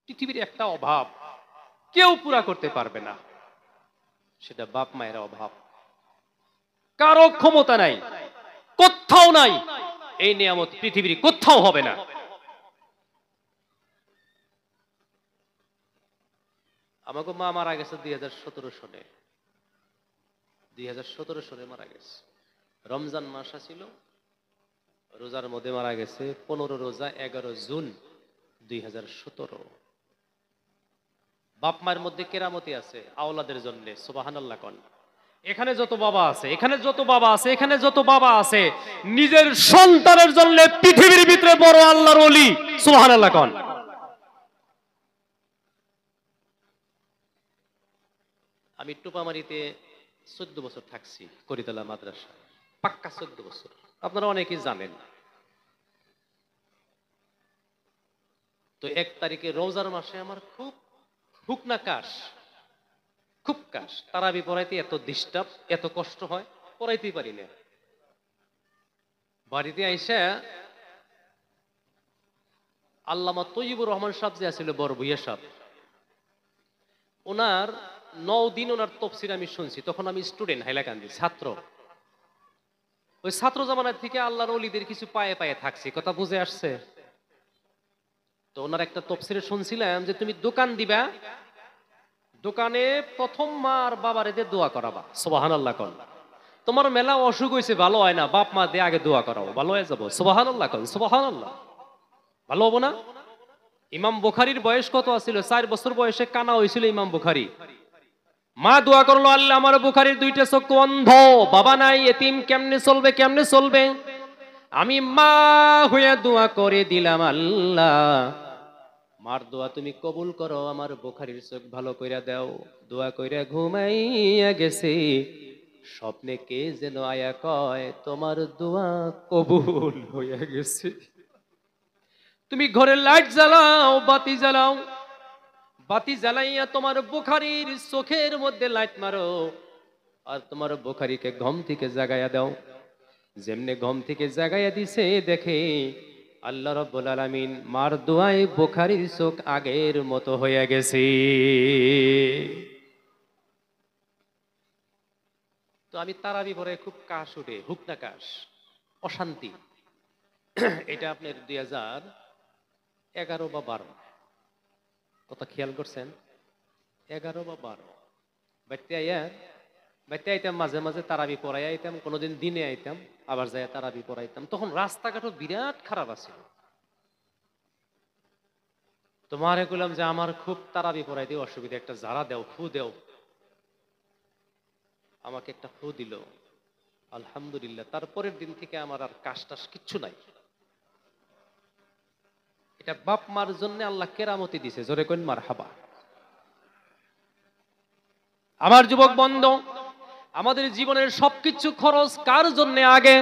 পৃথিবীর একটা অভাব কেউ পুরা করতে পারবে না, সেটা বাপ মায়ের অভাব। কারো ক্ষমতা নাই, কোথাও নাই, এই নিয়ামত পৃথিবীর কোথাও হবে না। আমাকে মা মারা গেছে 2017 সনে, 2017 সনে মারা গেছে। রমজান মাস ছিল, রোজার মধ্যে মারা গেছে। 15 রোজা 11 জুন 2017। বাপ মায়ের মধ্যে কেরামতি আছে আওলাদের জন্য, সুবহানাল্লাহ কোন। এখানে যত বাবা আছে, এখানে যত বাবা আছে, এখানে যত বাবা আছে, নিজের সন্তানের জন্য পৃথিবীর ভিতরে বড় আল্লাহর ওলি, সুবহানাল্লাহ কোন। আমি টুপামারিতে 14 বছর থাকছি, করিতলা মাদ্রাসা, পাক্কা 14 বছর, আপনারা অনেকেই জানেন। তো 1 তারিখে রোজার মাসে আমার খুব হুকনা কাশ, খুব কাশ। তারাবি পড়াইতে এত ডিস্টার্ব, এত কষ্ট হয়, পড়াইতেই পারি না। বাড়িতে আইসা আল্লামা তৈয়বুর রহমান সাহেব যে আছিল, বড় ভুইয়া সাহেব, ওনার 9 দিন ওনার তফসির আমি শুনছি। তখন আমি স্টুডেন্ট, হাইলাকান্দি ছাত্র। ওই ছাত্র জামানার থেকে আল্লাহর ওলিদের কিছু পায়ে পায়ে থাকছি, কথা বুঝে আসছে। তো ওনার একটা তফসিরে শুনছিলাম যে তুমি দোকান দিবা, দোকানে প্রথম মা আর বাবার এদের দোয়া করাবা, সুবহানাল্লাহ কোন। তোমার মেলা অসুখ হয়েছে, ভালো হয় না, বাপ মা দিয়ে আগে দোয়া করাবো, ভালো হয়ে যাবো, সুবহানাল্লাহ কোন, সুবহানাল্লাহ। ভালো হবো না? ইমাম বুখারীর বয়স কত আছিল? 4 বছর বয়সে কানা হয়েছিল ইমাম বুখারী। মা দোয়া করলো, আল্লাহ আমার বুখারীর 2টা চক্ষু অন্ধ, বাবা নাই, এতিম, কেমনে চলবে, কেমনে চলবে? আমি মা হইয়া দোয়া করে দিলাম, আল্লাহ মার দোয়া তুমি কবুল করো, আমার বুখারীর চোখ ভালো কইরা দাও। দোয়া কইরা ঘুমাইয়া গেছে, স্বপ্নে কে যেন আয়া কয়, তোমার দোয়া কবুল হইয়া গেছে। তুমি ঘরের লাইট জ্বালাও, বাতি জ্বালাও, বাতি জ্বালাইয়া তোমার বুখারীর চোখের মধ্যে লাইট মারো, আর তোমার বুখারীকে ঘুম থেকে জাগাইয়া দাও। যেমনে ঘুম থেকে জাগাইয়া দিছে, দেখে আল্লাহ রাব্বুল আলামিন মার দোয়ায় বুখারীর চোখ আগের মতো হয়ে গেছে। তো আমি তারাবি পরে খুব কাশ উঠে, হুকনা কাশ, অশান্তি। এটা আপনার 2011 বা 12, কথা খেয়াল করছেন? 11 বা 12 বাইতে আইতাম, মাঝে মাঝে তারাবি পড়াই আইতাম, কোনোদিন দিনে আইতাম, আবার যাই তারাবি পড়াইতাম। তখন রাস্তাঘাটও বিরাট খারাপ আছে। তোমারে কইলাম যে আমার খুব তারাবি পড়াই দিও, অসুবিধা, একটা জারা দেও, ফু দেও। আমাকে একটা ফু দিল, আলহামদুলিল্লাহ। তারপরের দিন থেকে আমার আর কাশ টাশ কিচ্ছু নাই। এটা বাপ মার জন্য আল্লাহ কেরামতি দিছে, জোরে কইন মারহাবা। আমার যুবক বন্ধু, আমাদের জীবনের সবকিছু খরচ কার জন্য আগে?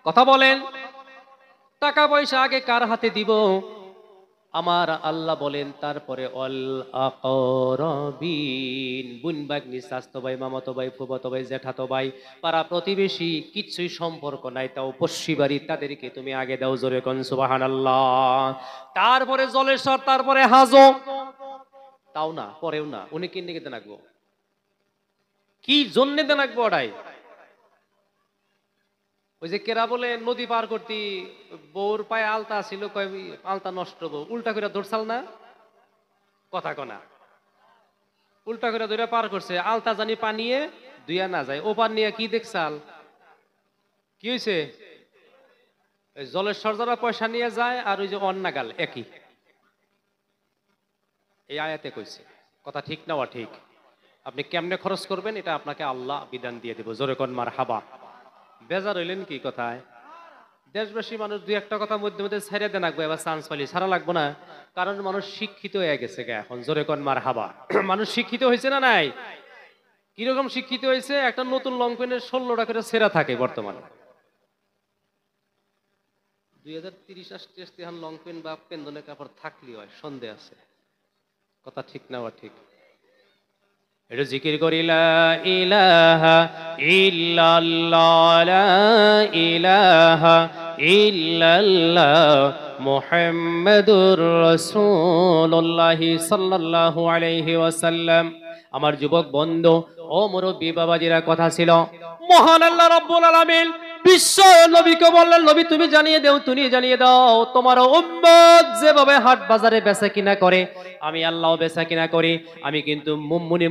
কথা বলেন, টাকা পয়সা আগে কার হাতে দিব? আমার আল্লাহ বলেন তারপরে অল আকরাবিন, বুন বাগনি, স্বাস্থ্য ভাই, মামাতো ভাই, ফুফাতো ভাই, জ্যাঠাতো ভাই, পাড়া প্রতিবেশী, কিচ্ছুই সম্পর্ক নাই, তাও পড়শি বাড়ি, তাদেরকে তুমি আগে দাও, জোরে কোন সুবহানাল্লাহ। তারপরে জলেশ্বর, তারপরে হাজো, তাও না, পরেও না, উনি কিনে দেন আঁকবো, কি জন্য দেন আঁকবো ওটাই। ওই যে কেরা বলে নদী পার করতি, বউর পায়ে আলতা ছিল, কয় আলতা নষ্ট, বউ উল্টা করে ধরছাল না, কথা কনা, উল্টা করে ধরে পার করছে, আলতা জানি পানিয়ে দুইয়া না যায়, ওপার নিয়ে কি দেখছাল, কি হয়েছে? জলেশ্বর যারা পয়সা নিয়ে যায়, আর ওই যে অন্নাগাল একই, এই আয়াতে কইছে। কথা ঠিক না? ঠিক। আপনি কেমনে খরচ করবেন এটা আপনাকে আল্লাহ বিধান দিয়ে দেব, জোরে কোন মারহাবা। বেজার হইলেন কি কথায়? দেশবাসী মানুষ দুই একটা কথা মধ্যে মধ্যে ছেড়ে দেন, আঁকবো এবার চান্স পাইলি, ছাড়া লাগবো না, কারণ মানুষ শিক্ষিত হয়ে গেছে গে এখন, জোরে কোন মারহাবা। মানুষ শিক্ষিত হয়েছে না নাই? কিরকম শিক্ষিত হয়েছে? একটা নতুন লং পেনের 16টা করে ছেঁড়া থাকে বর্তমানে। 2030 আসতে আসতে এখন লং পেন বা পেন্দনের কাপড় থাকলেই হয়, সন্দেহ আছে। কথা ঠিক না? ঠিক। এটা জিকির করি, লা ইলাহা ইল্লাল্লাহ, লা ইলাহা ইল্লাল্লাহ, মুহাম্মাদুর রাসূলুল্লাহ সাল্লাল্লাহু আলাইহি ওয়াসাল্লাম। আমার যুবক বন্ধু ও মুরব্বী বাবাজিরা, কথা ছিল মহান আল্লাহ রাব্বুল আলামিন বিশ্ব নবীকে বললেন, নবী তুমি জানিয়ে দাও তোমার উম্মত যেভাবে হাট বাজারে বেচা কিনা করে আমি আল্লাহ বেচা কিনা করি। আমি কিন্তু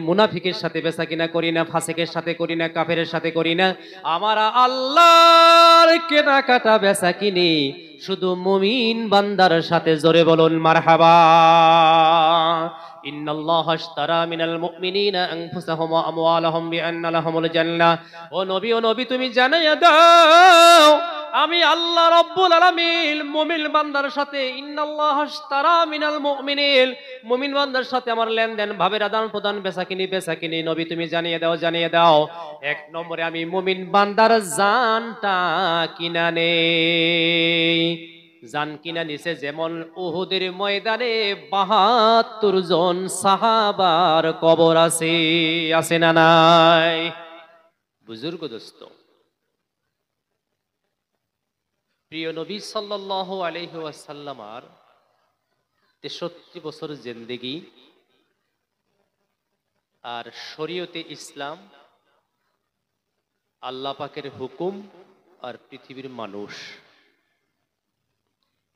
মুনাফিকের সাথে বেচা কিনা করি না, ফাসিকের সাথে করি না, কাফেরের সাথে করি না। আমার আল্লাহর কেনাকাটা বেচা কিনি শুধু মুমিন বান্দার সাথে। জোরে বলুন মারহাবা। ইন্নাল্লাহা আশতারা মিনাল মুমিনিনা আনফুসাহুম ওয়া আমওয়ালাহুম বিআন্না লাহুমুল জান্নাহ। ও নবী তুমি জানাইয়া দাও আমি আল্লাহ রাব্বুল আলামিন মুমিন বান্দার সাথে, ইন্নাল্লাহা আশতারা মিনাল মুমিনিন, মুমিন বান্দার সাথে আমার লেনদেন ভাবের আদান প্রদান বেচা কিনি। নবী তুমি জানিয়ে দাও এক নম্বরে আমি মুমিন বান্দার জানটা কিনা নেই। জান কিনা নিছে যেমন উহুদের ময়দানে ৭২ জন সাহাবার কবর আছে না নাই? বুজুর্গ দোস্ত, প্রিয় নবী সাল্লাল্লাহু আলাইহি ওয়াসাল্লামার ৬৩ বছর জিন্দেগি আর শরীয়তে ইসলাম, আল্লাহ পাকের হুকুম আর পৃথিবীর মানুষ,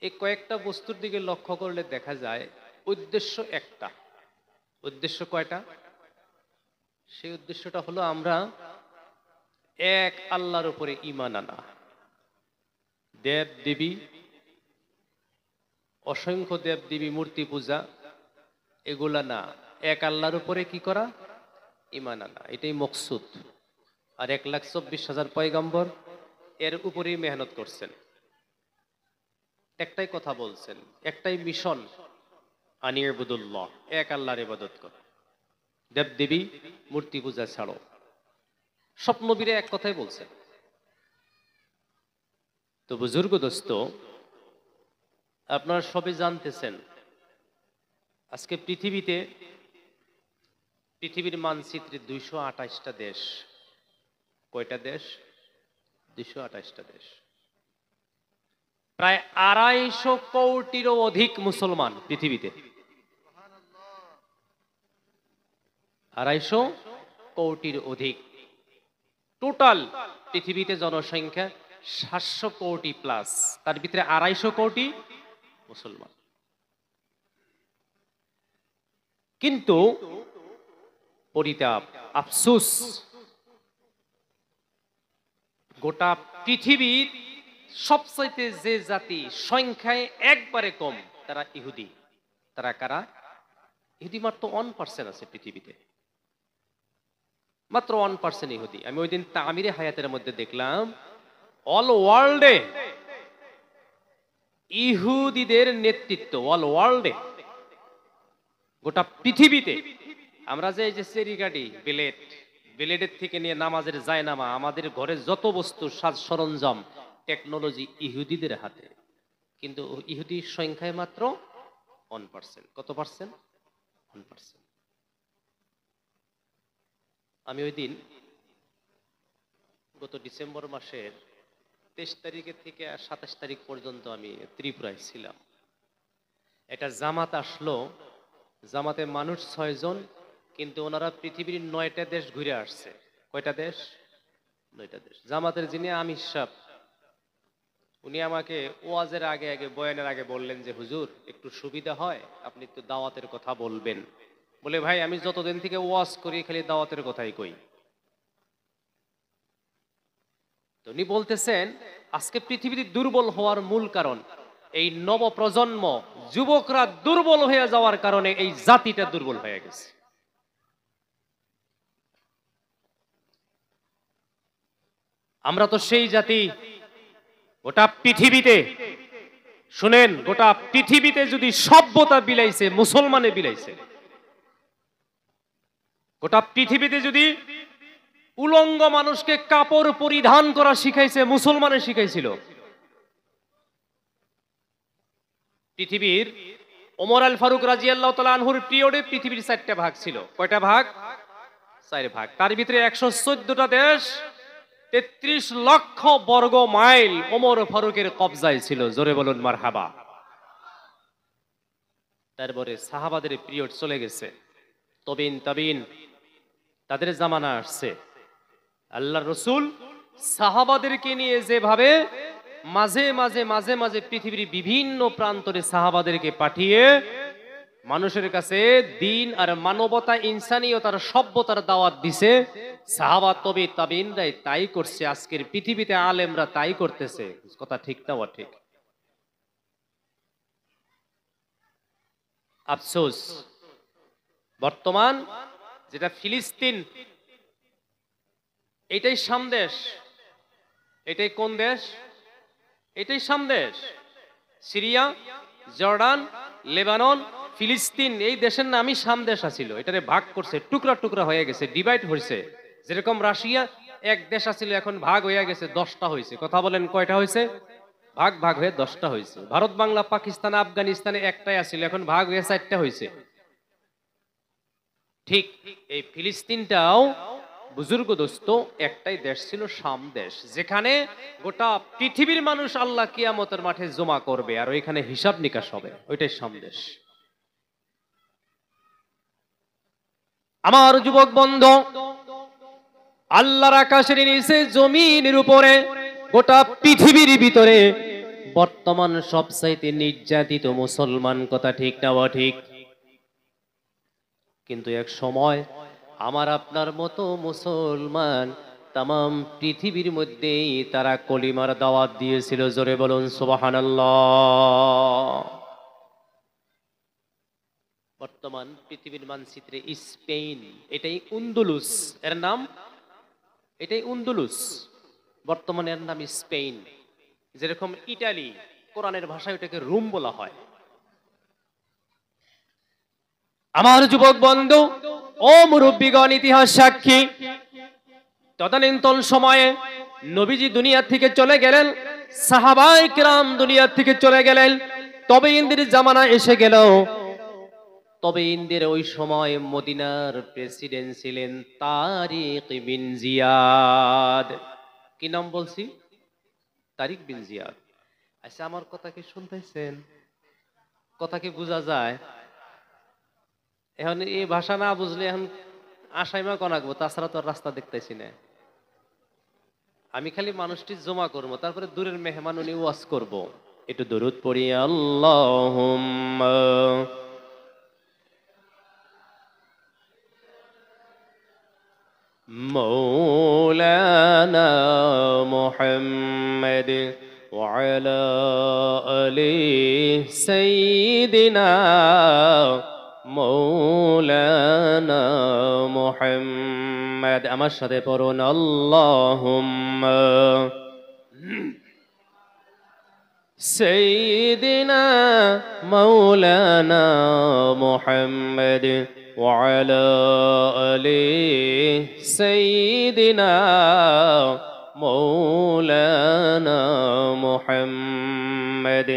এই কয়েকটা বস্তুর দিকে লক্ষ্য করলে দেখা যায় উদ্দেশ্য একটা। উদ্দেশ্য কয়টা? সেই উদ্দেশ্যটা হলো আমরা এক আল্লাহর উপরে ঈমান আনা। দেব দেবী, অসংখ্য দেব দেবী মূর্তি পূজা এগুলা না, এক আল্লাহর উপরে কি করা? ঈমান আনা। এটাই মকসুদ। আর ১,২৪,০০০ পয়গম্বর এর উপরেই মেহনত করছেন, একটাই কথা বলছেন, একটাই মিশন, আনিয়াবুদুল্লাহ, এক আল্লাহর ইবাদত করো, দেব দেবী মূর্তি পূজা ছাড়ো। সব নবীরা এক কথাই বলছেন। তো বুজুর্গ দোস্ত, আপনারা সবাই জানতেছেন আজকে পৃথিবীর মানচিত্রে ২২৮টা দেশ। কয়টা দেশ? ২২৮টা দেশ। প্রায় ২৫০ কোটিরও অধিক মুসলমান পৃথিবীতে। ২৫০ কোটির অধিক। টোটাল পৃথিবীতে জনসংখ্যা ৭০০ কোটি প্লাস, তার ভিতরে ২৫০ কোটি মুসলমান। কিন্তু পরিতাপ, আফসোস, গোটা পৃথিবীর সবচাইতে যে জাতি সংখ্যায় একবারে কম তারা ইহুদি। তারা কারা? ইহুদি মাত্র 1% আছে পৃথিবীতে, মাত্র 1% ইহুদি। আমি ওই দিন তামিরে হায়াতের মধ্যে দেখলাম অল ওয়ার্ল্ডে ইহুদিদের নেতৃত্ব, অল ওয়ার্ল্ডে, গোটা পৃথিবীতে। আমরা যে এই যে চেরিগাড়ি, ব্লেডের থেকে নিয়ে নামাজের জায়নামা, আমাদের ঘরে যত বস্তু সাজ সরঞ্জাম, টেকনোলজি ইহুদিদের হাতে। কিন্তু ইহুদির সংখ্যায় মাত্র 1%। কত পার্সেন্ট? 1%। আমি ওই দিন গত ডিসেম্বর মাসের 23 তারিখের থেকে 27 তারিখ পর্যন্ত আমি ত্রিপুরায় ছিলাম। একটা জামাত আসলো, জামাতে মানুষ 6 জন, কিন্তু ওনারা পৃথিবীর 9টা দেশ ঘুরে আসছে। কয়টা দেশ? 9টা দেশ। জামাতের যিনি আমির সাহেব, উনি আমাকে ওয়াজের আগে বয়ানের আগে বললেন যে হুজুর একটু সুবিধা হয় আপনি একটু দাওয়াতের কথা বলবেন। বলে ভাই আমি যতদিন থেকে ওয়াজ করি খালি দাওয়াতের কথাই কই। তো উনি বলতেছেন আজকে পৃথিবীতে দুর্বল হওয়ার মূল কারণ এই নবপ্রজন্ম, যুবকরা দুর্বল হয়ে যাওয়ার কারণে এই জাতিটা দুর্বল হয়ে গেছে। আমরা তো সেই জাতি, গোটা পৃথিবীতে শুনেন, গোটা পৃথিবীতে যদি সভ্যতা বিলাইছে মুসলমানে বিলাইছে। গোটা পৃথিবীতে যদি উলঙ্গ মানুষকে কাপড় পরিধান করা শিখাইছে মুসলমানে শিখাইছিল। পৃথিবীর ওমর আল ফারুক রাদিয়াল্লাহু তাআলা আনহুর পিরিয়ডে পৃথিবীর 4টা ভাগ ছিল। কয়টা ভাগ? 4 ভাগ। তার ভিতরে 114টা দেশ, 33 লক্ষ বর্গ মাইল ওমর ফারুকের কবজায় ছিল। জোরে বলুন মারহাবা। তারপরে সাহাবাদের পিরিয়ড চলে গেছে, তবিন তাবিন, তাদের জামানা আসছে। আল্লাহর রসুল সাহাবাদেরকে নিয়ে যেভাবে মাঝে মাঝে মাঝে মাঝে পৃথিবীর বিভিন্ন প্রান্তরে সাহাবাদেরকে পাঠিয়ে মানুষের কাছে দিন আর মানবতা, ইনসানিয়তার, সভ্যতার দাওয়াত দিছে, সাহাবা তবে তাবিনরাই তাই করছে। আজকের পৃথিবীতে আলেমরা তাই করতেছে। কথা ঠিক না? ঠিক। আফসোস, বর্তমান যেটা ফিলিস্তিন, এটাই সামদেশ। এটাই কোন দেশ? এটাই সামদেশ। সিরিয়া, জর্ডান, লেবানন, ফিলিস্তিন, এই দেশের নামই সামদেশ আছিল। এটারে ভাগ করছে, টুকরা টুকরা হয়ে গেছে, ডিভাইড হয়েছে। যেরকম রাশিয়া এক দেশ আছিল, এখন ভাগ হয়ে গেছে, 10টা হয়েছে। কথা বলেন কয়টা হয়েছে? ভাগ ভাগ হয়ে 10টা হয়েছে। ভারত, বাংলা, পাকিস্তান, আফগানিস্তানে একটাই আছিল, এখন ভাগ হয়ে 4টা হয়েছে। ঠিক এই ফিলিস্তিনটাও বুজুর্গ দোস্ত একটাই দেশ ছিল, শাম দেশ, যেখানে গোটা পৃথিবীর মানুষ আল্লাহ কিয়ামতের মাঠে জমা করবে, আর ওইখানে হিসাব নিকাশ হবে। ওইটাই শাম দেশ। আমার যুবক বন্ধু, আল্লাহর আকাশের নিচে, জমিনের উপরে, গোটা পৃথিবীর ভিতরে বর্তমান সবচাইতে নির্যাতিত মুসলমান। কথা ঠিক না ঠিক? কিন্তু এক সময় আমার আপনার মতো মুসলমান তামাম পৃথিবীর মধ্যেই তারা কলিমার দাওয়াত দিয়েছিল। জোরে বলুন সুবহানাল্লাহ। বর্তমান পৃথিবীর মানচিত্রে স্পেন, এটাই উন্দুলুস এর নাম, এটাই উন্দুলুস, বর্তমানে এর নাম স্পেন। যেরকম ইটালি, কোরআনের ভাষায় ওটাকে রোম বলা হয়। আমার যুবক বন্ধু ও মুরব্বীগণ, ইতিহাস সাক্ষী, তদানীন্তন সময়ে নবীজি দুনিয়া থেকে চলে গেলেন, সাহাবায়ে কিরাম দুনিয়া থেকে চলে গেলেন, তবে ইন্দির জামানা এসে গেল। তবে ইন্দির ওই সময় মদিনার প্রেসিডেন্ট ছিলেন তারিক বিন জিয়াদ। কি নাম বলছি? তারিক বিন জিয়াদ। আচ্ছা, আমার কথা কি শুনতেছেন? কথা কি বোঝা যায়? এখন এই ভাষা না বুঝলে এখন আসাইমা কনাকবো, তাছাড়া তো রাস্তা দেখতেছি না। আমি খালি মানুষটি জমা করবো, তারপরে দূরের মেহমান উনি ওয়াজ করবো। একটু দরুদ পড়ি। আল্লাহুম্মা মাওলানা মুহাম্মদ ওয়া আলা আলি সাইয়্যিদিনা মাওলানা মুহাম্মদ। আমার সাথে পড়ুন আল্লাহুম্মা সাইয়্যিদিনা মাওলানা মুহাম্মদ ওয়া আলা আলি সাইয়্যিদিনা মাওলানা মুহাম্মদ।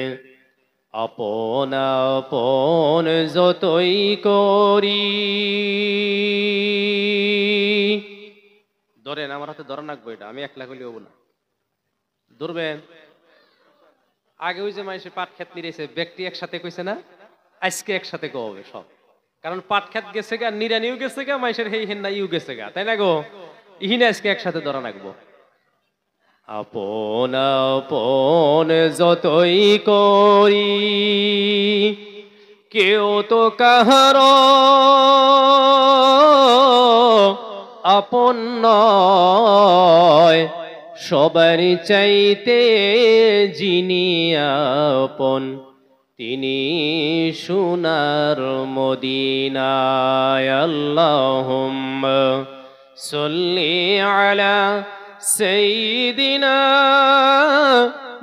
আপন আপন যতই করি, ধরেন আমার হাতে ধরা রাখবো, এটা আমি একলা করলে হবো না, ধরবেন। আগে ওই যে মানুষের পাট খেত নিরেছে, ব্যক্তি একসাথে কইছে না, আজকে একসাথে কবে সব, কারণ পাট খেত গেছে গা, নিরানিও গেছে গা, মানুষের হেই হেন্না ইউ গেছে গা, তাই না গো? ইহিনে আজকে একসাথে ধরা রাখবো। আপন আপন যতই করি, কেউ তো কাহার আপন নয়, সবারই চাইতে যিনি আপন, তিনি সোনার মদিনায়। আল্লাহুম্মা সাল্লি আলা সাইয়্যিদিনা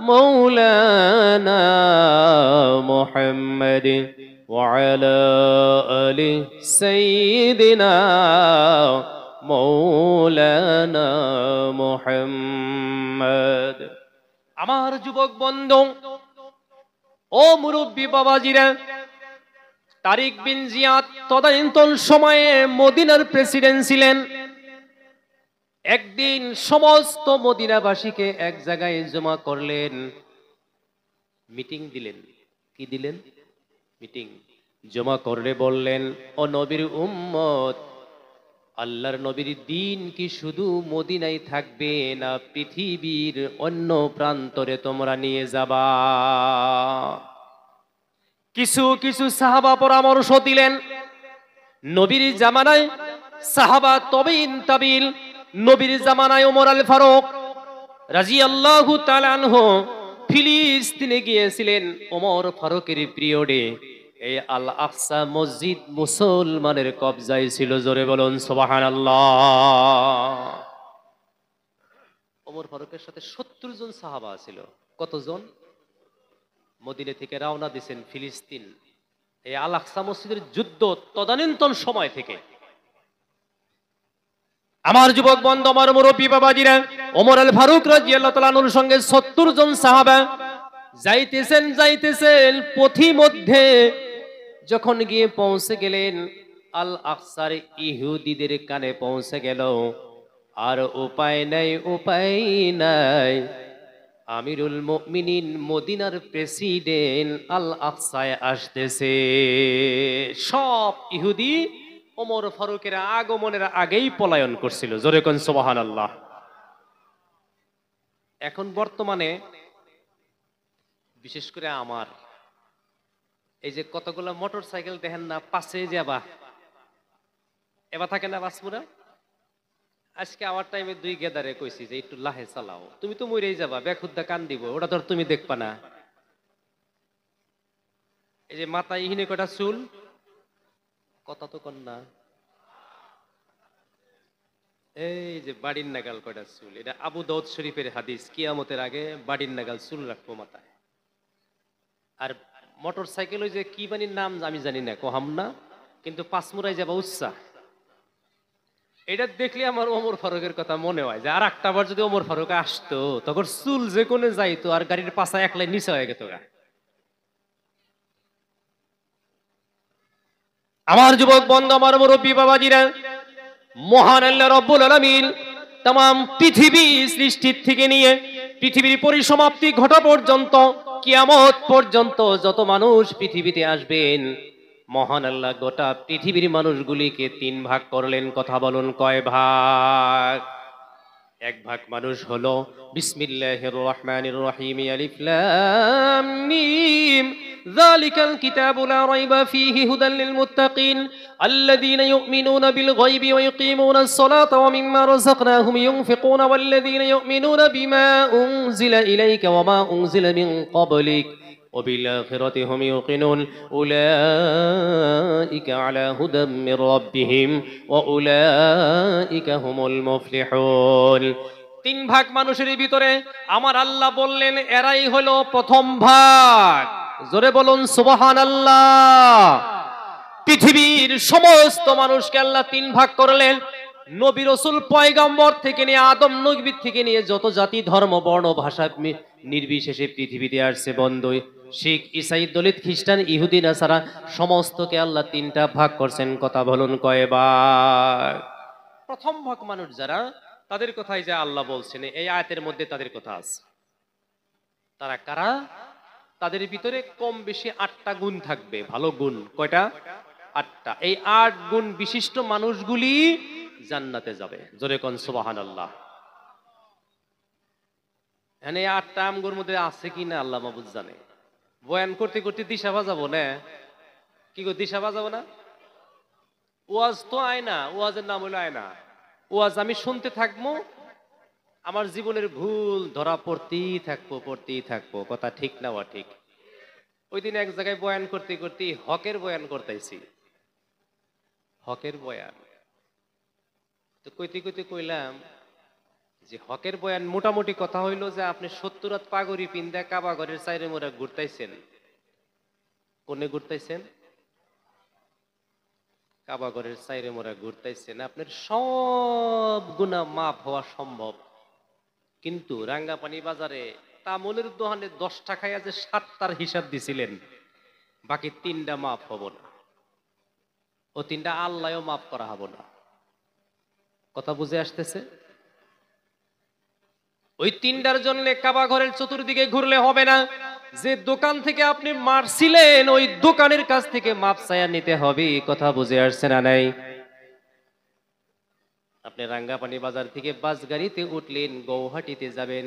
মাওলানা মুহাম্মদ ওয়া আলা আলি সাইয়্যিদিনা মাওলানা মুহাম্মদ। আমার যুবক বন্ধু ও মুরব্বী বাবাজিরা, তারিক বিন জিয়াদ তদানীন্তন সময়ে মদিনার প্রেসিডেন্ট ছিলেন। একদিন সমস্ত মদিনাবাসীকে এক জায়গায় জমা করলেন, মিটিং দিলেন। কি দিলেন? মিটিং। জমা করলে বললেন, ও নবীর উম্মত, আল্লাহর নবীর দিন কি শুধু মদিনায় থাকবে, না পৃথিবীর অন্য প্রান্তরে তোমরা নিয়ে যাবা? কিছু কিছু সাহাবা পরামর্শ দিলেন। নবীর জামানায় সাহাবা তবিন তাবিল, নবীর জামানায় ওমর আল ফারুক রাদিয়াল্লাহু তাআলা আনহু ফিলিস্তিনে গিয়েছিলেন। ওমর ফারুকের পিরিয়ডে এই আল আকসা মসজিদ মুসলমানের কবজায় ছিল। জোরে বলুন সুবহানাল্লাহ। ওমর ফারুকের সাথে 70 জন সাহাবা ছিল। কতজন? মদিনা থেকে রওনা দিয়েছেন ফিলিস্তিন, এই আল আকসা মসজিদের যুদ্ধ তদানীন্তন সময় থেকে। আমার যুবক বন্ধু, আমার মুরব্বী বাবাজিরা, ওমর আল ফারুক রাদিয়াল্লাহু তাআলা আনহুর সঙ্গে 70 জন সাহাবা যাইতেছেন পথিমধ্যে যখন গিয়ে পৌঁছে গেলেন, আল আকসার ইহুদিদের কানে পৌঁছে গেল। আর উপায় নাই, আমিরুল মুমিনিন মদিনার প্রেসিডেন্ট আল আকসায় আসতেছে। সব ইহুদি ওমর ফারুকের আগমনের আগেই পলায়ন করছিল। জোরে কোন সুবহানাল্লাহ। এখন বর্তমানে বিশেষ করে আমার এই যে কতগুলো মোটর সাইকেল দেখেন না, পাশে যাবা এবার থাকে না বাসমুরা। আজকে আমার টাইমে 2 গেদারে কইছি যে একটু লাহে চালাও, তুমি তো মরেই যাবা, বেখুদ্দা কান দিব, ওটা তো তুমি দেখবা না। এই যে মাথায় ইহিনে কটা চুল, কথা তো কন্যা, এই যে বাড়ির নাগাল কটা চুল, এটা আবু দাউদ শরীফের হাদিস, কিয়ামতের আগে বাড়ির নাগাল চুল রাখবো মাথায়। আর মোটর সাইকেল ওই যে কি বানির নাম আমি জানি না, কহাম না, কিন্তু পাঁচমুরাই যাবা উচ্চা। এটা দেখলে আমার ওমর ফারুকের কথা মনে হয় যে আর একটা বার যদি ওমর ফারুক আসতো, তখন চুল যে কোনে যাইতো আর গাড়ির পাশা একলাই নিচে হয়ে গেত। আমার যুবক বন্ধু, আমার মুরব্বী বাবাজিরা, মহান আল্লাহ রব্বুল আলামিন তাম পৃথিবী সৃষ্টির থেকে নিয়ে পৃথিবীর পরিসমাপ্তি ঘটা পর্যন্ত, কিয়ামত পর্যন্ত যত মানুষ পৃথিবীতে আসবেন, মহান আল্লাহ গোটা পৃথিবীর মানুষগুলিকে 3 ভাগ করলেন। কথা বলুন, কয় ভাগ? 1 ভাগ মানুষ হলো বিসমিল্লাহির রহমানির রহিম, আলিফ লাম মিম, যালিকাল কিতাবু লা রাইবা ফীহি হুদাল লিল মুত্তাকিন আল্লাযীনা ইউমিনুনা বিল গায়বি ওয়া ইয়ুকিমুনাস সালাতা ওয়া মিম্মা রাযাকনাহুম ইউনফিকুনা ওয়াল্লাযীনা ইউমিনুনা বিমা উনজিলা ইলাইকা ওয়া মা উনজিলা মিন ক্বাবলিক وبالآخرة هم يوقنون أولئك على هدى من ربهم وأولئك هم المفلحون। 3 ভাগ মানুষের ভিতরে আমার আল্লাহ বললেন এরাই হলো প্রথম ভাগ। জোরে বলুন সুবহানাল্লাহ। পৃথিবীর সমস্ত মানুষকে আল্লাহ 3 ভাগ করলেন। নবী রাসূল পয়গম্বর থেকে নিয়ে আদম নবী থেকে নিয়ে যত জাতি ধর্ম বর্ণ ভাষা নির্বিশেষে পৃথিবীতে আসছে বন্ধু, শিখ ঈসাই দলিত খ্রিস্টান ইহুদি নাসারা সমস্তকে আল্লাহ 3টা ভাগ করছেন। কথা বলুন, কয়বার? প্রথম ভাগ মানুষ যারা, তাদের কথাই যে আল্লাহ বলছেন এই আয়াতের মধ্যে, তাদের কথা আছে। তারা কারা? তাদের ভিতরে কম বেশি 8টা গুণ থাকবে, ভালো গুণ। কয়টা? 8টা। এই 8 গুণ বিশিষ্ট মানুষগুলি জান্নাতে যাবে। জোরে কোন সুবহানাল্লাহ। এখানে 8টা আমগুর মধ্যে আছে কিনা আল্লাহ মাবুদ জানে। বয়ান করতে করতে দিশা বাজাবো না, কি গো, দিশা বাজাবো না? ওয়াজ তো আয়না, ওয়াজের নাম হলো আয়না। ওয়াজ আমি শুনতে থাকবো, আমার জীবনের ভুল ধরা পড়তেই থাকবো। কথা ঠিক না? ওয়া ঠিক। ওই দিন এক জায়গায় বয়ান করতে করতে হকের বয়ান করতেছি, হকের বয়ান তো কইতে কইতে কইলাম যে হকের বয়ান মোটামুটি কথা হইলো যে আপনি 70 রাত পাগড়ি পিন্দা কাবা ঘরের চাইরে মোরা ঘুরতাইছেন। কোনে ঘুরতাইছেন? কাবা ঘরের চাইরে মোরা ঘুরতাইছেন। আপনার সব গুনাহ মাফ হওয়া সম্ভব, কিন্তু রাঙ্গাপানি বাজারে তামলের দোকানে 10 টাকায় যে 7টার হিসাব দিছিলেন, বাকি 3টা মাফ হবো না। ও 3টা আল্লাহও মাফ করা হবো না। কথা বুঝে আসতেছে? ওই 3টার জন্য কাবা ঘরের চতুর্দিকে ঘুরলে হবে না। যে দোকান থেকে আপনি মারছিলেন ওই দোকানের কাছ থেকে মাপ চাইয়া নিতে হবে। কথা বুঝে আসছে না নাই? আপনি রাঙ্গাপানি বাজার থেকে বাস গাড়িতে উঠলেন, গৌহাটিতে যাবেন,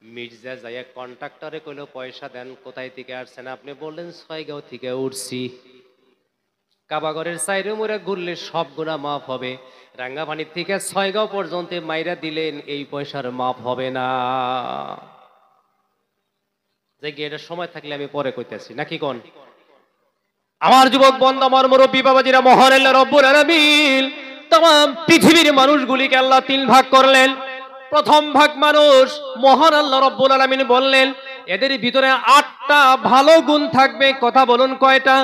মির্জা যাইয়া কন্ট্রাক্টরে কইলো পয়সা দেন, কোথায় থেকে আসছেন? আপনি বললেন ছয়গাঁও থেকে উঠছি। কাবাগরের সাইরে মোড়ে ঘুরলে সব গুণা মাফ হবে, রাঙ্গাপানির থেকে ছয়গাঁও পর্যন্ত মাইরা দিলেন, এই পয়সার মাফ হবে না। যে এটা সময় থাকলে আমি পরে কইতেছি নাকি কোন? আমার যুবক বন্ধু, আমার মুরব্বী বাবাজিরা, মহান আল্লাহ রব্বুল আলামিন तमाम পৃথিবীর মানুষগুলিকে আল্লাহ তিন ভাগ করলেন। প্রথম ভাগ মানুষ, মহান আল্লাহ রব্বুল আলামিন বললেন এদের ভিতরে 8টা ভালো গুণ থাকবে। কথা বলুন কয়টা?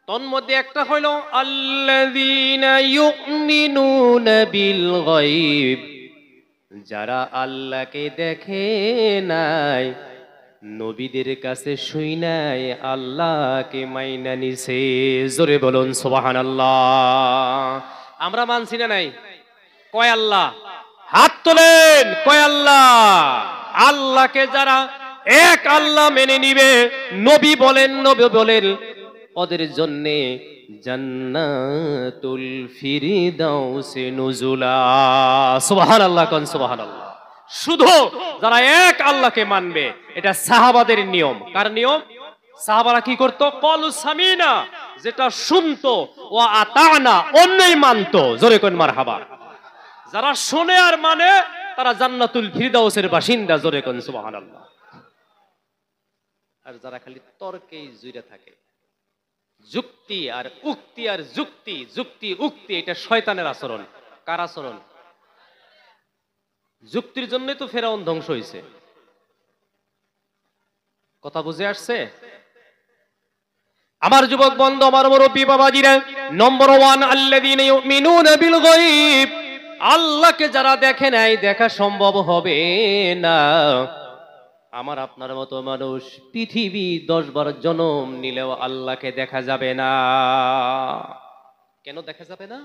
তন্মধ্যে একটা হলো আল্লাযীনা ইউমিনুনা বিল গায়ব, যারা আল্লাহকে দেখে নাই, নবীদের কাছে শুই নাই, আল্লাহকে মাইনা নিছে। জোরে বলুন সুবহানাল্লাহ। আমরা মানছি না নাই? কয় আল্লাহ? হাত তোলেন। কয় আল্লাহ? আল্লাহকে যারা এক আল্লাহ মেনে নিবে, নবী বলেন, নবী বলেন, ওদের জন্য জান্নাতুল ফিরদাউসে নুজুলা। সুবহানাল্লাহ কোন সুবহানাল্লাহ। শুধু যারা এক আল্লাহকে মানবে, এটা সাহাবাদের নিয়ম। কার নিয়ম? সাহাবারা কি করত? ক্বালু সামিনা, যেটা শুনতো, ও আতানা, অন্যই মানতো। জোরে কোন মারহাবা। যারা শুনে আর মানে তারা জান্নাতুল ফিরদাউসের বাসিন্দা। জোরে কোন সুবহানাল্লাহ। আর যারা খালি তর্কেই জুড়ে থাকে, যুক্তি আর উক্তি আর যুক্তি, যুক্তি উক্তি, এটা শয়তানের আচরণ। কার আচরণ? যুক্তির জন্যই তো ফেরাউন ধ্বংস হয়েছে। কথা বুঝে আসছে? আমার যুবক বন্ধু, আমার মুরব্বী বাবাজিরা, নম্বর 1 আল্লাযীনা ইউমিনুনা বিল গায়ব, আল্লাহকে যারা দেখে নাই, দেখা সম্ভব হবে না। আমার আপনার মতো মানুষ পৃথিবী 10 বার জন্ম নিলেও আল্লাহকে দেখা যাবে না। কেন দেখা যাবে না?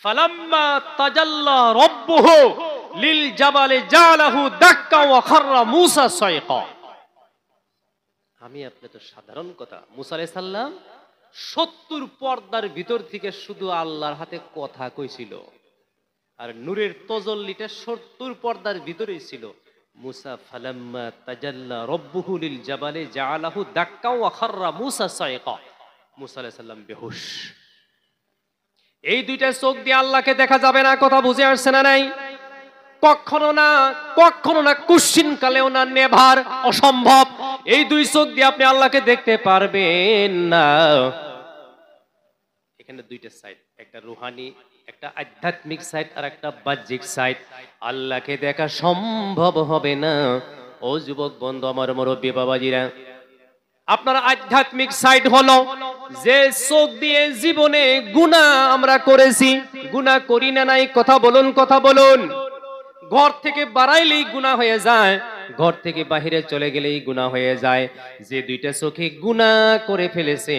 ফালাম্মা তাজাল্লা রাব্বুহু লিল জাবালি জালাহু দাক্কা ওয়া খাররা মূসা সাইকা। আমি আপনি তো সাধারণ কথা, মূসা আলাইহিস সালাম 70 পর্দার ভিতর থেকে শুধু আল্লাহর হাতে কথা কইছিল, আর নূরের তজল্লিটা 70 পর্দার ভিতরেই ছিল। মূসা ফালাম্মা তাজাল্লা রাব্বুহু লিল জাবালি জালাহু দাক্কা ওয়া খাররা মূসা সাইকা। মূসা আলাইহিস সালাম বেহুশ। এই দুইটা চোখ দিয়ে আল্লাহকে দেখা যাবে না। কথা বুঝে আসছে না নাই? কখনো না, কখনো না, কুশ্চিন কালেও না, নেভার, অসম্ভব। এই দুই চোখ দিয়ে আপনি আল্লাহকে দেখতে পারবেন না। এখানে দুইটা সাইড, একটা রুহানি, একটা আধ্যাত্মিক সাইড, আর একটা বাহ্যিক সাইড। আল্লাহকে দেখা সম্ভব হবে না। ও যুবক বন্ধু, আমার মুরব্বী বাবাজিরা, আপনার আধ্যাত্মিক সাইড হলো যে চোখ দিয়ে জীবনে গুনাহ আমরা করেছি, গুনাহ করি না নাই? কথা বলুন, কথা বলুন। ঘর থেকে বাড়াইলেই গুনাহ হয়ে যায়, ঘর থেকে বাহিরে চলে গেলেই গুনাহ হয়ে যায়। যে দুইটা চোখে গুনাহ করে ফেলেছে,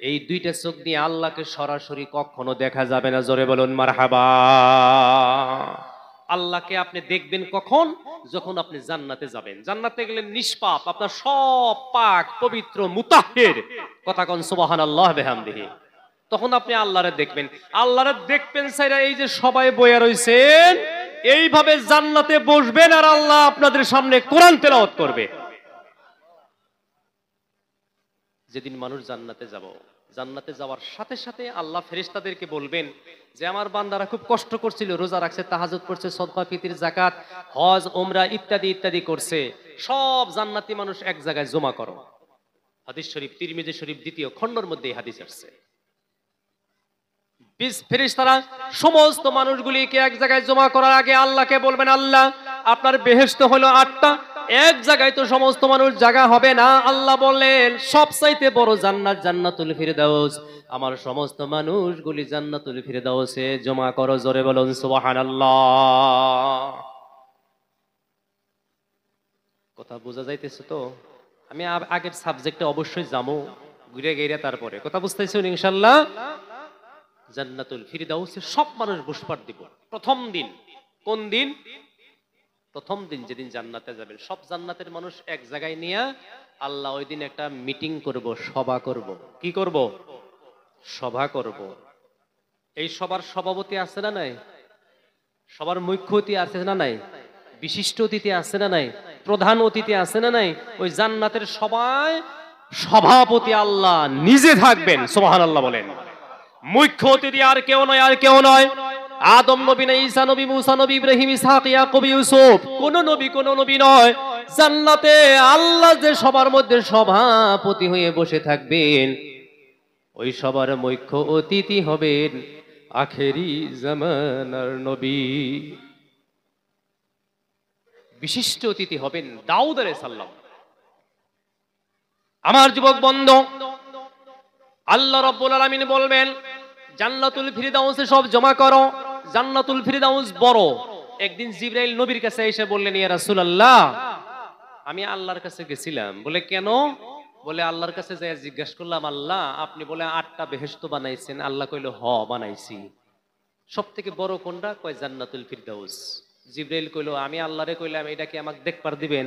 এই দুইটা চোখ দিয়ে আল্লাহকে সরাসরি কখনো দেখা যাবে না। জোরে বলুন মারহাবা। আল্লাহকে আপনি দেখবেন কখন? যখন আপনি জান্নাতে যাবেন। জান্নাতে গেলে নিষ্পাপ, আপনার সব পাক পবিত্র, মুতাহহির। কথা কোন সুবহানাল্লাহ বিহামদিহি। তখন আপনি আল্লাহরে দেখবেন। আল্লাহরে দেখবেন সাইরা এই যে সবাই বইয়া রইছেন, এইভাবে জান্নাতে বসবেন আর আল্লাহ আপনাদের সামনে কোরআন তেলাওয়াত করবে। যেদিন মানুষ জান্নাতে যাব, জান্নাতে যাওয়ার সাথে সাথে আল্লাহ ফেরেশতাদেরকে বলবেন যে আমার বান্দারা খুব কষ্ট করছিল, রোজা রাখছে, তাহাজ্জুদ করছে, সদকা, ফিতর, যাকাত, হজ, উমরা ইত্যাদি ইত্যাদি করছে, সব জান্নাতি মানুষ এক জায়গায় জমা করো। হাদিস শরীফ, তিরমিজি শরীফ 2য় খণ্ডের মধ্যে এই হাদিস আসছে। ফেরেশতারা সমস্ত মানুষগুলিকে এক জায়গায় জমা করার আগে আল্লাহকে বলবেন, আল্লাহ আপনার বেহেশত হলো 8টা, এক জায়গায় তো সমস্ত মানুষ জায়গা হবে না। আল্লাহ বললেন সবচাইতে বড় জান্নাত জান্নাতুল ফিরদাউস, আমার সমস্ত মানুষগুলি জান্নাতুল ফিরদাউসে জমা করো। জোরে বলুন সুবহানাল্লাহ। কথা বোঝা যাইতেছে তো? আমি আগের সাবজেক্টে অবশ্যই যাবো, ঘুরে গেইরা তারপরে কথা বুঝতেছেন ইনশাআল্লাহ। জান্নাতুল ফিরদাউসে সব মানুষ বসবার দিব প্রথম দিন। কোন দিন? প্রথম দিন যেদিন জান্নাতে যাবেন, সব জান্নাতের মানুষ এক জায়গায় নিয়ে আল্লাহ ওই দিন একটা মিটিং করব, সভা করব। কি করব? সভা করব। এই সবার সভাপতি আছে না নাই? সবার মুখ্য অতিথি আছে না নাই? বিশিষ্ট অতিথি আছে না নাই? প্রধান অতিথি আছে না নাই? ওই জান্নাতের সবাই সভাপতি আল্লাহ নিজে থাকবেন। সুবহানাল্লাহ বলেন। মুখ্য অতিথি আর কেউ নয়, আর কেউ নয়। আদম নবী না, ঈসা নবী, মুসা নবী, ইব্রাহিম, ইসহাক, ইয়াকুব, ইউসুফ, কোন নবী নয়। জান্নাতে আল্লাহ যে সবার মধ্যে সভাপতি হয়ে বসে থাকবেন, ওই সবার মুখ্য অতিথি হবেন আখেরি জামানার নবী। বিশিষ্ট অতিথি হবেন দাউদ আলাইহিস সালাম। আমার যুবক বন্ধু, আল্লাহ রাব্বুল আলামিন বলবেন জান্নাতুল ফিরদাউসে সব জমা করো। জান্নাতুল ফিরদাউস বড়। একদিন জিবরাইল নবীর কাছে এসে বললেন, ইয়া রাসূলুল্লাহ, আমি আল্লাহর কাছে গেছিলাম। বলে কেন? বলে আল্লাহর কাছে যাই জিজ্ঞাসা করলাম, আল্লাহ আপনি বলে 8টা বেহেশত বানাইছেন। আল্লাহ কইল হ বানাইছি। সব থেকে বড় কোনটা? কয় জান্নাতুল ফিরদাউস। জিবরাইল কইল আমি আল্লাহরে কইলাম এটা কি আমাকে দেখবার দিবেন?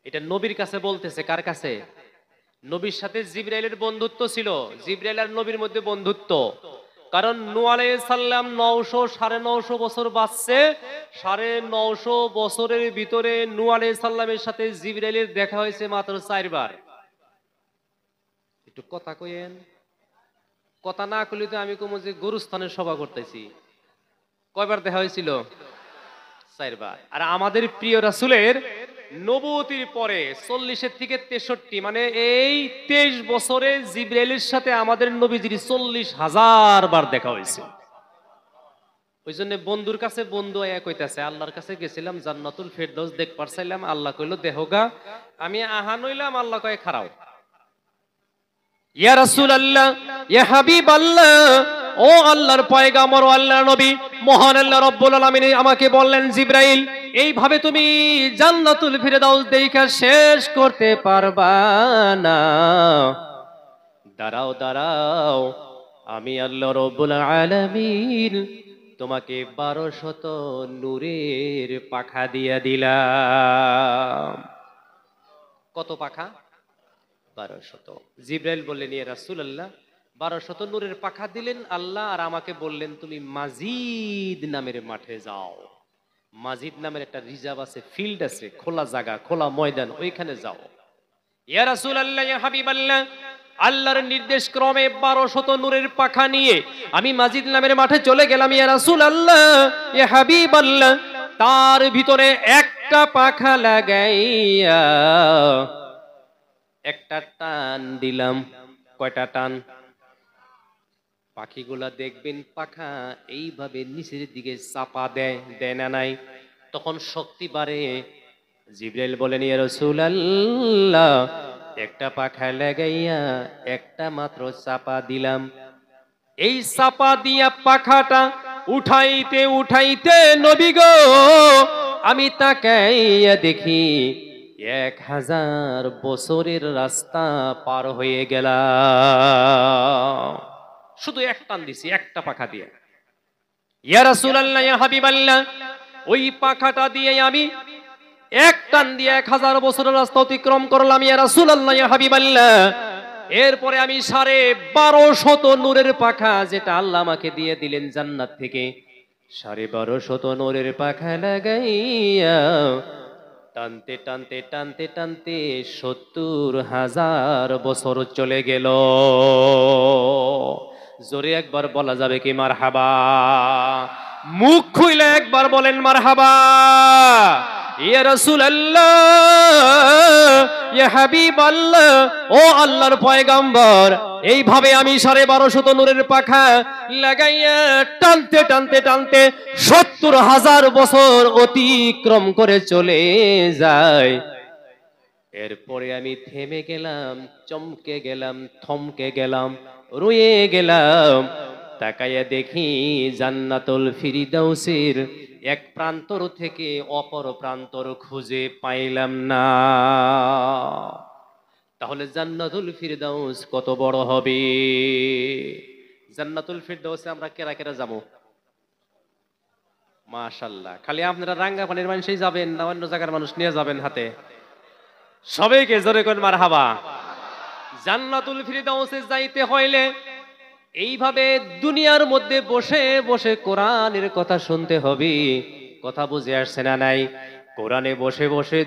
এটা নবীর কাছে বলতেছে। কার কাছে? নবীর সাথে জিবরাইলের বন্ধুত্ব ছিল। জিবরাইল আর নবীর মধ্যে বন্ধুত্ব। কারণ নূহ আলাইহিস সালাম 900 বছর বাঁচছে। 950 বছরের ভিতরে নূহ আলাইহিস সালামের সাথে জিবরাইলের দেখা হয়েছে মাত্র 4 বার। একটু কথা কইেন। কথা না কইলে তো আমি কমু যে গুরুস্থানের সভা করতেছি। কয়বার দেখা হয়েছিল? 4 বার। আর আমাদের প্রিয় রাসূলের নবুয়তির পরে 40 থেকে 63 মানে এই 23 বছরে জিবরাইলের সাথে আমাদের নবীজির 40,000 বার দেখা হয়েছে। ওই জন্য বন্ধুর কাছে বন্ধু আয়া কইতাছে আল্লাহর কাছে গেছিলাম জান্নাতুল ফেরদাউস দেখবার চাইলাম। আল্লাহ কইল দেহগা। আমি আহান হইলাম, আল্লাহ কয় খাড়াও। ইয়া রাসূলুল্লাহ, ইয়া হাবিবাল্লাহ, ও আল্লাহর পয়গাম্বর ও আল্লাহর নবী, মহান আল্লাহ রাব্বুল আলামিন আমাকে বললেন জিবরাইল এইভাবে তুমি জান্নাতুল ফিরদাউস দেখা শেষ করতে পারবা না। দাঁড়াও দাঁড়াও, আমি আল্লাহ রাব্বুল আলামিন তোমাকে 1200 নূরের পাখা দিয়া দিলাম। কত পাখা? 1200। জিবরাইল বললেন ইয়া রাসূলুল্লাহ 1200 নূরের পাখা দিলেন আল্লাহ, আর আমাকে বললেন তুমি মাজিদ নামের মাঠে যাও। মাজিদ নামের একটা রিজার্ভ আছে, ফিল্ড আছে, খোলা জায়গা, খোলা ময়দান, ওইখানে যাও। ইয়া রাসূলুল্লাহ, ইয়া হাবিবাল্লাহ, আল্লাহর নির্দেশ ক্রমে 1200 নূরের পাখা নিয়ে আমি মাজিদ নামের মাঠে চলে গেলাম। ইয়া রাসূলুল্লাহ, ইয়া হাবিবাল্লাহ, তার ভিতরে একটা পাখা লাগাইয়া একটা টান দিলাম। কয়টা টান? পাখিগুলা দেখবেন পাখা এইভাবে নিচের দিকে চাপা দেয়, দেয় না নাই? তখন শক্তি বাড়ে। জিবরাইল বলেন ইয়া রাসূলুল্লাহ, একটা পাখা লাগাইয়া একটা মাত্র চাপা দিলাম। এই চাপা দিয়া পাখাটা উঠাইতে উঠাইতে নবী গো আমি তাকাইয়া দেখি 1000 বছরের রাস্তা পার হয়ে গেলাম। শুধু এক টান দিছি, একটা পাখা দিয়ে। ইয়া রাসূলুল্লাহ, ইয়া হাবিবাল্লাহ, ওই পাখাটা দিয়ে আমি এক টান দিয়ে 1000 বছরের রাস্তা অতিক্রম করলাম। ইয়া রাসূলুল্লাহ, ইয়া হাবিবাল্লাহ, এরপরে আমি 1250 নূরের পাখা যেটা আল্লাহ আমাকে দিয়ে দিলেন জান্নাত থেকে, 1250 নূরের পাখা লাগাইয়া টানতে টানতে টানতে টানতে 70,000 বছর চলে গেল। জোরে একবার বলা যাবে কি মারহাবা? মুখ খুইলে একবার বলেন মারহাবা। ইয়া রাসূলুল্লাহ, ইয়া হাবিবাল্লাহ, ও আল্লাহর পয়গম্বর, এইভাবে আমি 1250 নূরের পাখা লাগাইয়া টানতে টানতে টানতে 70,000 বছর অতিক্রম করে চলে যায়। এরপরে আমি থেমে গেলাম, চমকে গেলাম, থমকে গেলাম, রয়ে গেলাম। তাকাইয়া দেখি জান্নাতুল ফিরদাউসের এক প্রান্তর থেকে অপর প্রান্তর খুঁজে পাইলাম না। তাহলে জান্নাতুল ফিরদাউস কত বড় হবে? জান্নাতুল ফিরদাউসে আমরা কেরা কেরা যাবো? মাশাআল্লাহ, খালি আপনারা রাঙ্গাপানির মানুষই যাবেন না অন্য জায়গার মানুষ নিয়ে যাবেন হাতে? সবাইকে জোরে করে মারহাবা। জান্নাতুল ফিরদাউসে যাইতে হইলে এইভাবে দুনিয়ার মধ্যে বসে বসে কোরআনের কথা শুনতে হবে। কথা বুঝে আসছে না নাই? কোরআনে বসে বসে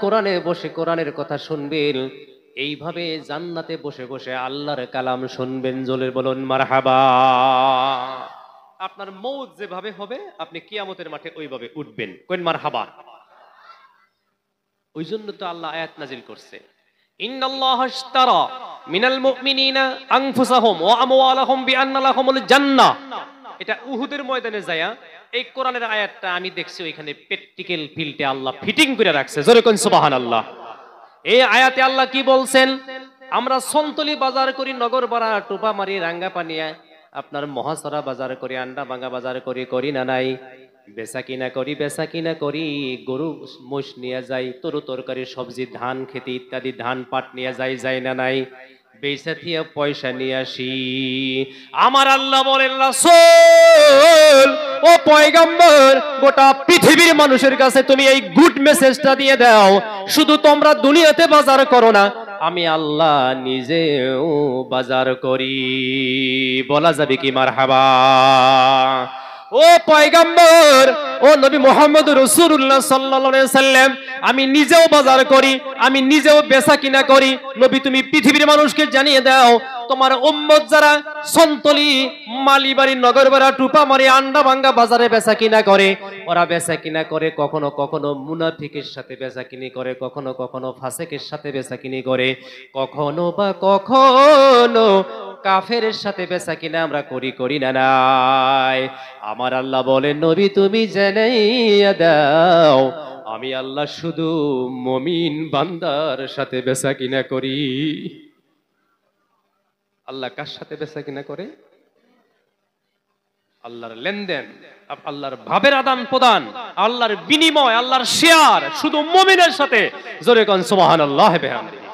কোরআনে বসে কোরআনের কথা শুনবেন, এইভাবে জান্নাতে বসে বসে আল্লাহর কালাম শুনবেন। জোরে বলুন মারহাবা। আপনার মৌত যেভাবে হবে আপনি কিয়ামতের মাঠে ওইভাবে উঠবেন। কোন মারহাবা। ওই জন্য তো আল্লাহ আয়াত নাজিল করছে, ইন্নাল্লাহা ইশতারা মিনাল মুমিনিনা আনফুসাহুম ওয়া আমওয়ালাহুম বিআন্না লাহুমুল জান্নাহ। এটা উহুদের ময়দানে যায়া এই কোরআনের আয়াতটা আমি দেখছি ওইখানে প্র্যাকটিক্যাল ফিল্ডে আল্লাহ ফিটিং করে রাখছে। জোরে কোন সুবহানাল্লাহ। এই আয়াতে আল্লাহ কি বলছেন? আমরা সন্তলি বাজার করি, নগরপাড়া, টোপামারি, রাঙ্গাপানিয়া, আপনার মহাসরা বাজার করি, আন্ডা ভাঙ্গা বাজার করি, করি না নাই? বেচা কিনা করি, গরু মোষ নিয়ে যাই, তরু তরকারি, সবজি, ধান খেতে ইত্যাদি, ধান পাট নিয়ে যাই, যাই না নাই? বেচা থিয়া পয়সা নিয়ে আসি। আমার আল্লাহ বলেন, রাসূল ও পয়গম্বর, গোটা পৃথিবীর মানুষের কাছে তুমি এই গুড মেসেজটা দিয়ে দাও, শুধু তোমরা দুনিয়াতে বাজার করো না, আমি আল্লাহ নিজেও বাজার করি। বলা যাবে কি মারহাবা? ও পয়গম্বর, ও নবী মুহাম্মদ রাসূলুল্লাহ সাল্লাল্লাহু আলাইহি সাল্লাম, আমি নিজেও বাজার করি, আমি নিজেও বেচা কিনা করি। নবী তুমি পৃথিবীর মানুষকে জানিয়ে দাও, তোমার উম্মত যারা সন্তলি, মালিবাড়ি, নগরপাড়া, টুপামারি, আন্ডা ভাঙ্গা বাজারে বেচা কিনা করে, ওরা বেচা কিনা করে কখনো কখনো মুনাফিকের সাথে বেচা কিনি করে, কখনো কখনো ফাসিকের সাথে বেচা কিনি করে, কখনো বা কখনো কাফেরের সাথে বেচা কিনা আমরা করি না নাই? আমার আল্লাহ বলেন, নবী তুমি জানাইয়া দাও, আমি আল্লাহ শুধু মুমিন বান্দার সাথে বেচা কিনা করি। আল্লাহ কার সাথে বেচা কিনা করে? আল্লাহর লেনদেন, আল্লাহর ভাবের আদান প্রদান, আল্লাহর বিনিময়, আল্লাহর শেয়ার শুধু মুমিনের সাথে। জোরে কোন সুবহানাল্লাহ বিহামদিহি।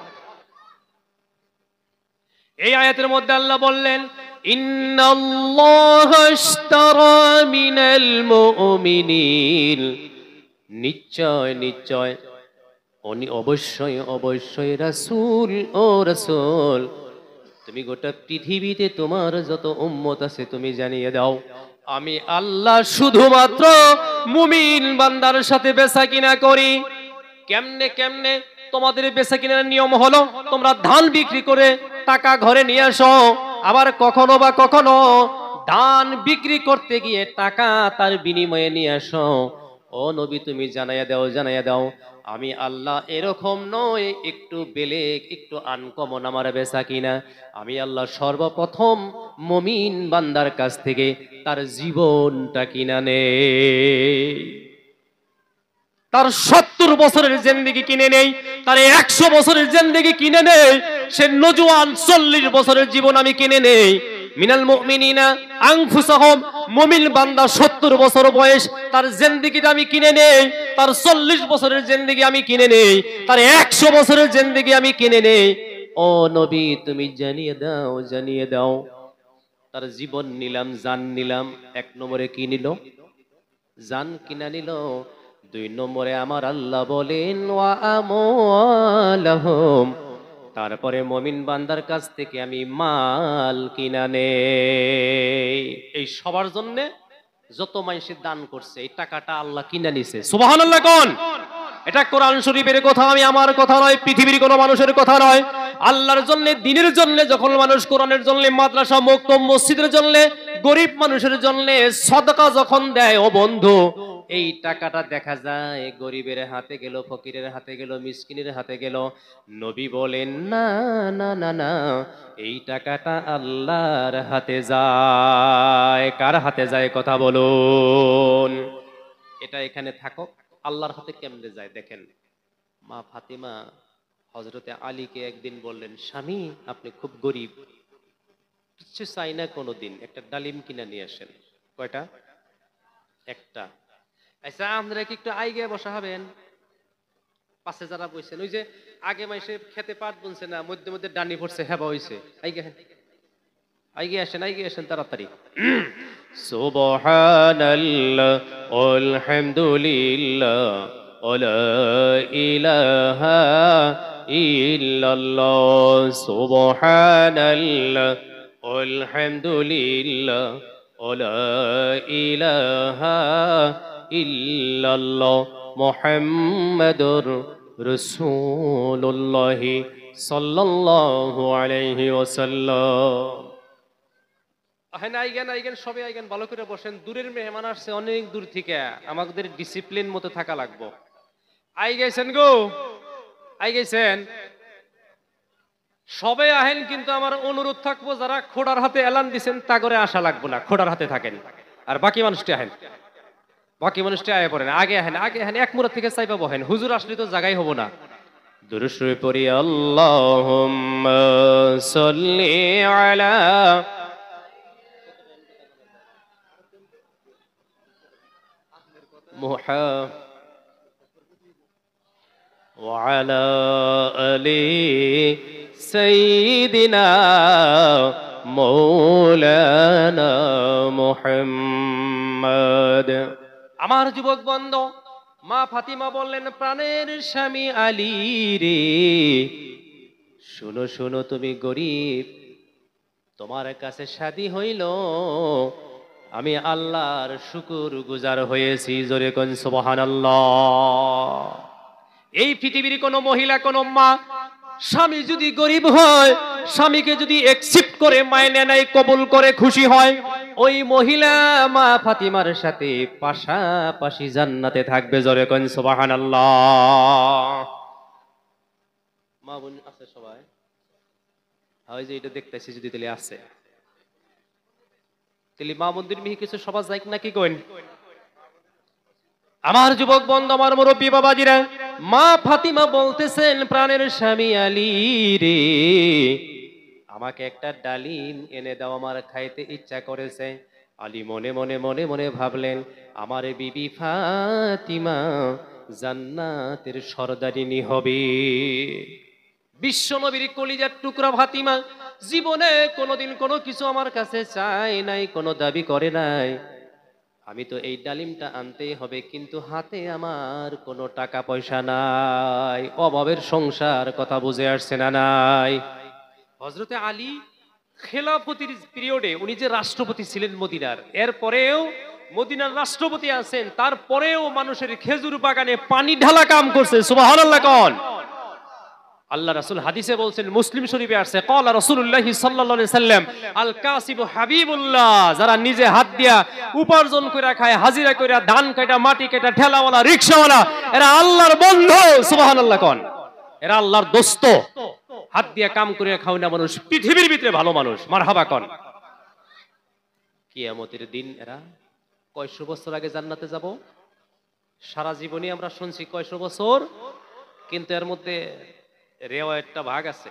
এই আয়াতের মধ্যে আল্লাহ বললেন, ইন্নাল্লাহা ইশতারা মিনাল মুমিনিন, নিশ্চয় নিশ্চয়, অবশ্যই অবশ্যই রাসূল, ও রাসূল তুমি গোটা পৃথিবীতে তোমার যত উম্মত আছে তুমি জানিয়ে দাও, আমি আল্লাহ শুধুমাত্র মুমিন বান্দার সাথে বেচা কিনা করি। কেমনে কেমনে? তোমাদের বেচা কিনার নিয়ম হলো, তোমরা ধান বিক্রি করে টাকা ঘরে নিয়ে আসো, আবার কখনো বা কখনো ধান বিক্রি করতে গিয়ে টাকা তার বিনিময়ে নিয়ে আসো। ও নবী তুমি জানাইয়া দাও, আমি আল্লাহ এরকম নয়, একটু বেলেগ, একটু আনকমন আমার বেচা কিনা। আমি আল্লাহ সর্বপ্রথম মুমিন বান্দার কাছ থেকে তার জীবনটা কিনা নেই, তার 70 বছরের জিন্দেগি কিনে নেই, তার 100 বছরের জিন্দেগি কিনে নেই, সে নজওয়ান 40 বছরের জীবন আমি কিনে নেই। মিনাল মুমিনিনা আনফুসাহুম, মুমিন বান্দা 70 বছর বয়স, তার জিন্দেগিটা আমি কিনে নেই, তার 40 বছরের জিন্দেগি আমি কিনে নেই, তার 100 বছরের জিন্দেগি আমি কিনে নেই। ও নবী তুমি জানিয়ে দাও, তার জীবন নিলাম, জান নিলাম। 1 নম্বরে কি নিল? জান কিনা নিল। 2 নম্বরে আমার আল্লাহ বলেন, ওয়া আমওয়ালাহুম, তারপরে মুমিন বান্দার কাছ থেকে আমি মাল কিনা নেই। এই সবার জন্য যত মানুষের দান করছে এই টাকাটা আল্লাহ কিনা নিছে। সুবহানাল্লাহ কোন? এটা কোরআন শরীফের কথা, আমি আমার কথা নয়, পৃথিবীর কোনো মানুষের কথা নয়। আল্লাহর জন্য, দিনের জন্য যখন মানুষ কোরআনের জন্য, মাদ্রাসা, মক্তব, মসজিদের জন্য, গরিব মানুষের জন্য সদকা যখন দেয়, ও বন্ধু, এই টাকাটা দেখা যায় গরিবের হাতে গেল, ফকিরের হাতে গেল, মিসকিনের হাতে গেল। নবী বলেন, না না না না, এই টাকাটা আল্লাহর হাতে যায়। কার হাতে যায় কথা বলুন? এটা এখানে থাকো, আল্লাহর হাতে কেমনে যায় দেখেন। মা ফাতিমা হযরতে আলীকে একদিন বললেন, স্বামী আপনি খুব গরিব, কিছু চাই না কোনোদিন, একটা ডালিম কিনে নিয়ে আসেন। কয়টা? একটা। আচ্ছা আপনারা কি একটু আইগে বসা হবেন? পাশে যারা বসছেন, ওই যে আগে মাইসে খেতে পাট বুনছে না, মধ্যে মধ্যে ডানি পড়ছে, হেবা হইছে, আইগে আইগে আসেন তাড়াতাড়ি। সুবহানাল্লাহ আলহামদুলিল্লাহ ওয়ালা ইলাহা ইল্লাল্লাহ সুবহানাল্লাহ আলহামদুলিল্লাহ ওয়ালা ইলাহা ইল্লাল্লাহ মুহাম্মাদুর রাসূলুল্লাহ সাল্লাল্লাহু আলাইহি ওয়াসাল্লাম। হ্যাঁ, আইগেন সবে আইগেন, ভালো করে বসেন। দূরের মেহমান আসছে অনেক দূর থেকে, আমাদের ডিসিপ্লিন মতো থাকা লাগবো। আই গেছেন গো, আই গেছেন সবে আহেন, কিন্তু আমার অনুরোধ থাকবো যারা খোড়ার হাতে এলান দিছেন তা করে আসা লাগবো না, খোড়ার হাতে থাকেন। আর বাকি মানুষটি আহেন, বাকি মানুষটি আয় পড়েন, আগে আহেন এক মুরাদ থেকে চাইবা বহেন, হুজুর আসলে তো জায়গায় হবো না। দুরূদ শরীফ পড়ি, আল্লাহুম্মা সাল্লি আলা وعلى آل سيدنا مولانا মুহাম্মদ। আমার যুবক বন্ধু, মা ফাতিমা বললেন, প্রাণের স্বামী আলী রে, শুনো শুনো তুমি গরিব, তোমার কাছে শাদী হইল, আমি আল্লাহর শুকুর গুজার হয়েছি। জোরে কোন সুবহানাল্লাহ। এই পৃথিবীর কোন মহিলা, কোন মা, স্বামী যদি গরিব হয়, স্বামীকে যদি অ্যাকসেপ্ট করে, মাইনে নেয়, কবুল করে, খুশি হয়, ওই মহিলা মা ফাতিমার সাথে পাশাপাশি জান্নাতে থাকবে। জোরে কোন সুবহানাল্লাহ। মা বোন আছে সবাই? ওই যে এটা দেখতেছি, যদি তাহলে আছে, তাহলে মা মন্দির মিহি কিছু সবাই যাই নাকি কইন? আমার যুবক বন্ধু, আমার মুরব্বী বাবাজিরা, মা ফাতিমা বলতেছেন, প্রাণের স্বামী আলী রে, আমাকে একটা ডালিম এনে দাও, আমার খাইতে ইচ্ছা করেছে। আলী মনে মনে মনে মনে ভাবলেন, আমার বিবি ফাতিমা জান্নাতের সরদারিনী হবে। বিশ্ব নবীর কলিজার টুকরা ফাতিমা জীবনে কোনোদিন কোনো কিছু আমার কাছে চায় নাই, কোনো দাবি করে নাই। আমি তো এই ডালিমটা আনতেই হবে, কিন্তু হাতে আমার কোনো টাকা পয়সা নাই, অভাবের সংসার। কথা বুঝে আসছে না নাই? হযরতে আলী খেলাফতির পিরিয়ডে উনি যে রাষ্ট্রপতি ছিলেন মদিনার, এরপরেও মদিনার রাষ্ট্রপতি আছেন, তারপরেও মানুষের খেজুর বাগানে পানি ঢালা কাম করছে। সুবহানাল্লাহ কোন? আল্লাহ রাসূল হাদিসে বলছেন, মুসলিম শরীফে আসছে, ক্বালা রাসূলুল্লাহ সাল্লাল্লাহু আলাইহি সাল্লাম, আল কাসিবু হাবিবুল্লাহ, যারা নিজে হাত দিয়া উপার্জন কইরা খায়, হাজিরা কইরা, ধান কাটা, মাটি কাটা, ঠেলাওয়ালা, রিকশাওয়ালা, এরা আল্লাহর বন্ধু। সুবহানাল্লাহ কোন? এরা আল্লাহর দোস্ত। হাত দিয়া কাম করে খাও না মানুষ, পৃথিবীর ভিতরে ভালো মানুষ। মারহাবা কোন? কিয়ামতের দিন এরা কয়শো বছর আগে জান্নাতে যাব? সারা জীবনে আমরা শুনছি কয়শো বছর, কিন্তু এর মধ্যে রেওয়ায়েতটা ভাগ আছে।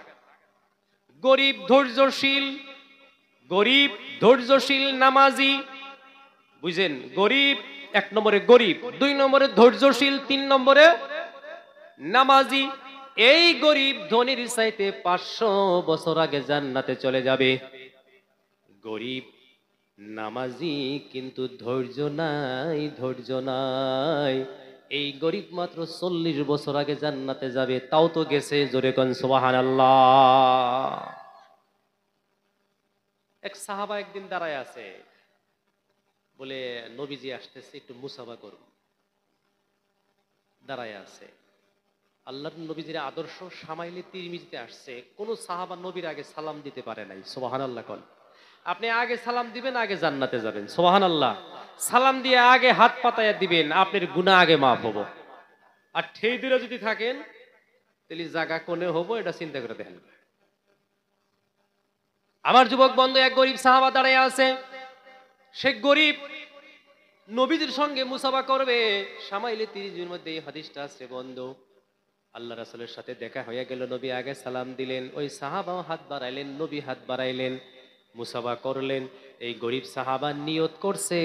গরিব ধৈর্যশীল, গরিব ধৈর্যশীল নামাজি, বুঝেন? গরিব, এক নম্বরে গরিব, দুই নম্বরে ধৈর্যশীল, তিন নম্বরে নামাজি। এই গরিব ধনীর চাইতে 500 বছর আগে জান্নাতে চলে যাবে। গরিব নামাজি, কিন্তু ধৈর্য নাই, ধৈর্য নাই। এই গরিব মাত্র 40 বছর আগে জান্নাতে যাবে, তাও তো গেছে। জোরে কোন সুবহানাল্লাহ। এক সাহাবা একদিন দাঁড়ায় আছে, বলে নবীজি আসতেছে, একটু মুসাফা করুন। দাঁড়ায় আছে, আল্লাহর নবীজির আদর্শ সামাইলে তিরমিজিতে আসছে, কোন সাহাবা নবীর আগে সালাম দিতে পারে নাই। সুবহানাল্লাহ কোন? আপনি আগে সালাম দিবেন, আগে জান্নাতে যাবেন। সুবহানাল্লাহ। সালাম দিয়ে আগে হাত পাতায়া দিবেন, আপনার গুনাহ আগে মাফ হবো। আর ঠেই দিলে যদি থাকেন, তাহলে জায়গা কোনে হবো, এটা চিন্তা করে দেখেন। আমার যুবক বন্ধু, এক গরিব সাহাবা দাঁড়ায় আছে, সে গরিব নবীজির সঙ্গে মুসাফা করবে। সামাইলে 30 দিনের মধ্যে এই হাদিসটা আছে বন্ধু। আল্লাহ রাসূলের সাথে দেখা হয়ে গেল, নবী আগে সালাম দিলেন, ওই সাহাবাও হাত বাড়াইলেন, নবী হাত বাড়াইলেন, মুসাফা করলেন। এই গরিব সাহাবা নিয়ত করছে,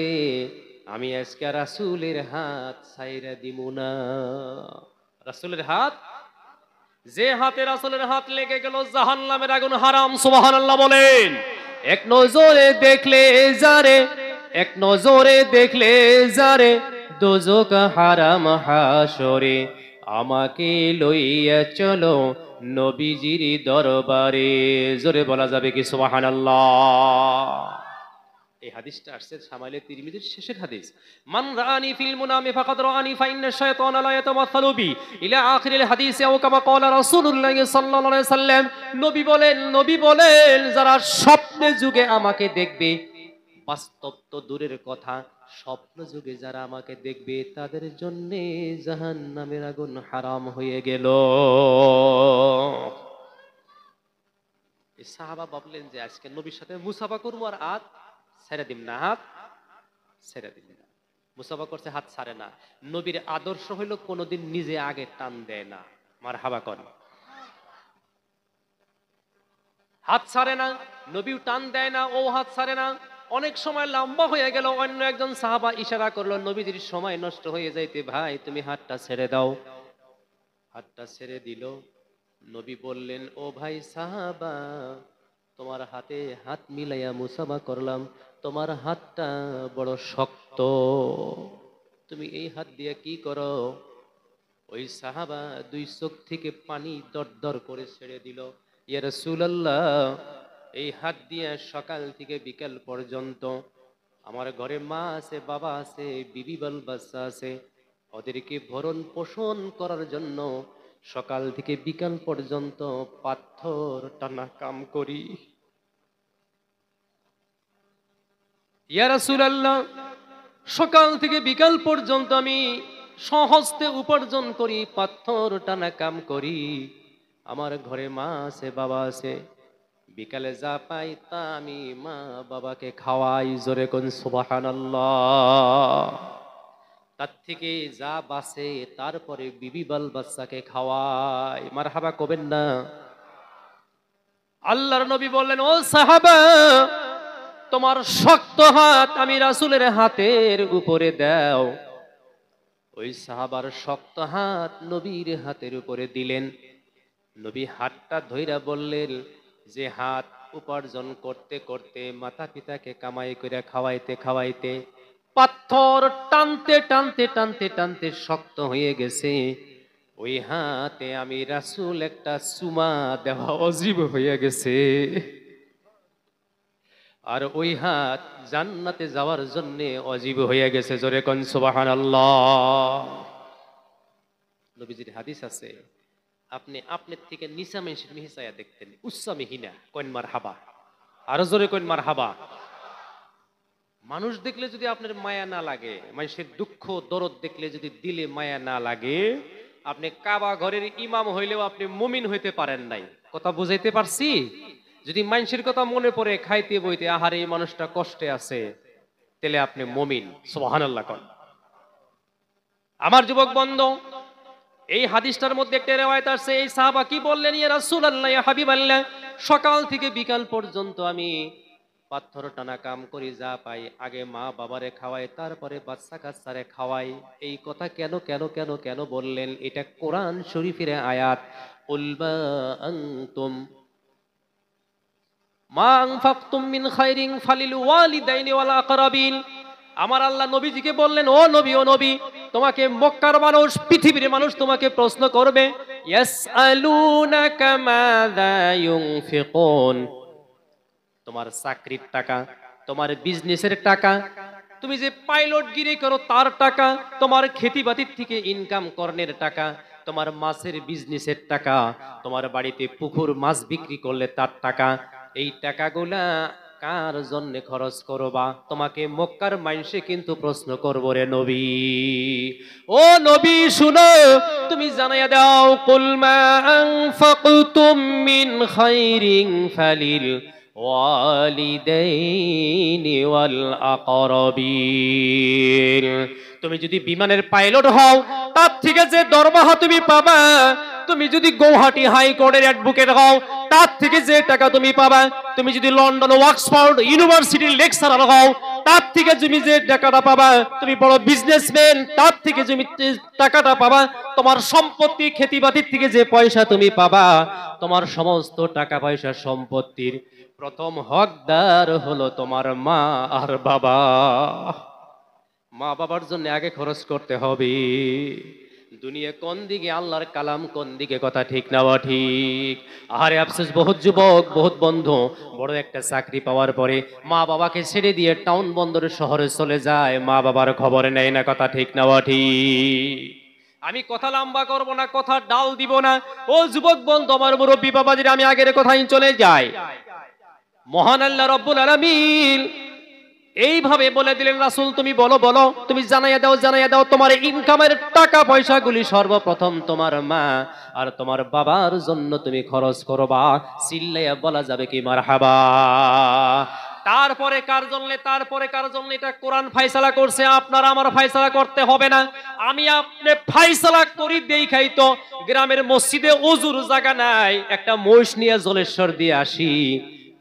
আমি আজকে রাসূলের হাত ছাইরা দিমু না। রাসূলের হাত, যে হাতে রাসূলের হাত লেগে গেল, জাহান্নামের আগুন হারাম। সুবহানাল্লাহ বলেন। এক নজরে দেখলে যারে, এক নজরে দেখলে যারে, দোজক হারাম হাসরে। আমাকে লইয়া চলো নবীজির দরবারে। জোরে বলা যাবে কি সুবহানাল্লাহ? এই হাদিসটা আসছে শামাইলে তিরমিজির শেষের হাদিস। মান রাআনি ফিল মুনামি ফাকাদ রাআনি ফা ইন্না শাইতানা লা ইয়াতামাসসালু বি ইলা আখিরিল হাদিস আও কামা ক্বালা রাসূলুল্লাহ সাল্লাল্লাহু আলাইহি সাল্লাম। নবী বলেন যারা স্বপ্নে যুগে আমাকে দেখবে, বাস্তব তো দূরের কথা, স্বপ্ন যুগে যারা আমাকে দেখবে তাদের জন্য জাহান্নামের আগুন হারাম হয়ে গেল। এই সাহাবা ভাবলেন যে আজকে নবীর সাথে মুসাফা করবো আর হাত ছেড়ে দিম না, হাত ছেড়ে দিম না। মুসাফা করছে, হাত ছাড়ে না। নবীর আদর্শ হইল কোনোদিন নিজে আগে টান দেয় না। মারহাবা কর। হাত ছাড়ে না, নবীও টান দেয় না, ও হাত ছাড়ে না। অনেক সময় লম্বা হয়ে গেল, অন্য একজন সাহাবা ইশারা করলো নবীজির সময় নষ্ট হয়ে যাইতে, ভাই তুমি হাতটা ছেড়ে দাও। হাতটা ছেড়ে দিল। নবী বললেন, ও ভাই সাহাবা, তোমার হাতে হাত মিলাইয়া মুসাফা করলাম, তোমার হাতটা বড় শক্ত, তুমি এই হাত দিয়ে কি করো? ওই সাহাবা দুই চোখ থেকে পানি দরদর করে ছেড়ে দিল। ইয়া রাসূলুল্লাহ, এই হাত দিয়ে সকাল থেকে বিকাল পর্যন্ত আমার ঘরে মা আছে, বাবা আছে, বিবি বাল বাচ্চা আছে, ওদেরকে ভরণ পোষণ করার জন্য সকাল থেকে বিকাল পর্যন্ত পাথর টানা কাম করি। ইয়া রাসূলুল্লাহ, সকাল থেকে বিকাল পর্যন্ত আমি সহস্তে উপার্জন করি, পাথর টানা কাম করি, আমার ঘরে মা আছে, বাবা আছে, বিকালে যা পাই তা আমি মা বাবাকে খাওয়াই। জোরে কোন সুবহানাল্লাহ। তার থেকে যা বাঁচে তারপরে বিবি বাল বাচ্চাকে খাওয়াই। মারহাবা কবেন না? আল্লাহর নবী বললেন, ও সাহাবা, তোমার শক্ত হাত আমি রাসূলের হাতের উপরে দাও। ওই সাহাবার শক্ত হাত নবীর হাতের উপরে দিলেন। নবী হাতটা ধইরা বললেন যে হাত উপার্জন করতে করতে মাতা পিতাকে কামাই করে খাওয়াইতে খাওয়াইতে পাথর টানতে টানতে টানতে টানতে শক্ত হয়ে গেছে। ওই হাতে আমি রাসূল একটা চুমা দেওয়া অজীব হয়ে গেছে। আর ওই হাত জান্নাতে যাওয়ার জন্য অজীব হয়ে গেছে। জোরে কোন সুবহানাল্লাহ। নবীজির হাদিস আছে, আপনি আপনার থেকে নিচা মানুষের মিহিসায়া দেখতেন, উচ্চা মিহিনা। কইন মারহাবা, আরো জোরে কইন মারহাবা। মানুষ দেখলে যদি আপনার মায়া না লাগে, মানুষের দুঃখ দরদ দেখলে যদি দিলে মায়া না লাগে, আপনি কাবা ঘরের ইমাম হইলেও আপনি মুমিন হইতে পারেন নাই। কথা বুঝাইতে পারছি? যদি মানুষের কথা মনে পড়ে খাইতে বইতে, আহারে এই মানুষটা কষ্টে আছে, তাহলে আপনি মুমিন। সুবহানাল্লাহ কোন। আমার যুবক বন্ধু, এই হাদিসটার মধ্যে একটা রিওয়ায়াত আছে, এই সাহাবা কি বললেন, ইয়া রাসূলুল্লাহ, ইয়া হাবিবাল্লাহ, সকাল থেকে বিকাল পর্যন্ত আমি পাথর টানা কাম করি, যা পাই আগে মা বাবারে খাওয়াই, তারপরে বাচ্চা কাচ্চারে খাওয়াই। এই কথা কেন কেন কেন কেন বললেন? এটা কোরআন শরীফের আয়াত। কুল মা আনতুম মা আনফাকতুম মিন খায়রিন ফালিল ওয়ালিদাইনি ওয়াল আকরাবিন। আমার আল্লাহ নবীজিকে বললেন, ও নবী, ও নবী, তোমাকে মক্কার মানুষ, পৃথিবীর মানুষ তোমাকে প্রশ্ন করবে, ইয়াসআলুনাকা মাযা ইউনফিকুন। তোমার চাকরির টাকা, তোমার বিজনেসের টাকা, তুমি যে পাইলট গিরি করো তার টাকা, তোমার খেতিবাতির থেকে ইনকাম কর্নের টাকা, তোমার মাছের বিজনেসের টাকা, তোমার বাড়িতে পুকুর মাছ বিক্রি করলে তার টাকা, এই টাকাগুলা কার জন্য খরচ করবা? তোমাকে মক্কার মানুষে কিন্তু প্রশ্ন করবো রে নবী। ও নবী শুনো, তুমি জানাইয়া দাও, কুল মা আনফাকতুম মিন খায়রিন ফালিল ওয়ালিদাইনি ওয়াল আকরাবিন। তুমি যদি বিমানের পাইলট হও, তার থেকে যে দরমাহা তুমি পাবা, তুমি যদি গৌহাটি হাইকোর্টের অ্যাডভোকেট হও, তার থেকে যে টাকা তুমি পাবা, তুমি যদি লন্ডন অক্সফোর্ড ইউনিভার্সিটির লেকচারার হও, তার থেকে তুমি যে টাকাটা পাবা, তুমি বড় বিজনেসম্যান, তার থেকে তুমি টাকাটা পাবা, তোমার সম্পত্তি খেতিবাতির থেকে যে পয়সা তুমি পাবা, তোমার সমস্ত টাকা পয়সা সম্পত্তির প্রথম হকদার হলো তোমার মা আর বাবা। মা বাবার জন্য আগে খরচ করতে হবে। দুনিয়া কোন দিকে, আল্লাহর কালাম কোন দিকে, কথা ঠিক না ঠিক? আরে আফসোস, বহুত যুবক, বহুত বন্ধু বড় একটা চাকরি পাওয়ার পরে মা বাবাকে ছেড়ে দিয়ে টাউন বন্দরের শহরে চলে যায়, মা বাবার খবর নেয় না, কথা ঠিক না ঠিক? আমি কথা লম্বা করব না, কথা ডাল দিব না। ও যুবক বন্ধু, আমার মুরব্বী বাবাজিরা, আমি আগের কথাই চলে যাই। মহান আল্লাহ রব্বুল আলামিন এইভাবে বলে দিলেন, রাসূল তুমি বলো, বলো, তুমি জানাইয়া দাও, জানাইয়া দাও, তোমার ইনকামের টাকা পয়সাগুলি সর্বপ্রথম তোমার মা আর তোমার বাবার জন্য তুমি খরচ করবা। চিল্লাইয়া বলা যাবে কি মারহাবা? তারপরে কার জন্য, তারপরে কার জন্য, এটা কোরআন ফায়সালা করছে, আপনারা আমার ফায়সালা করতে হবে না। আমি আপনি ফায়সালা করি দেখাই তো। গ্রামের মসজিদে ওযুর জায়গা নাই, একটা মহিষ নিয়ে জলেশ্বর দিয়ে আসি,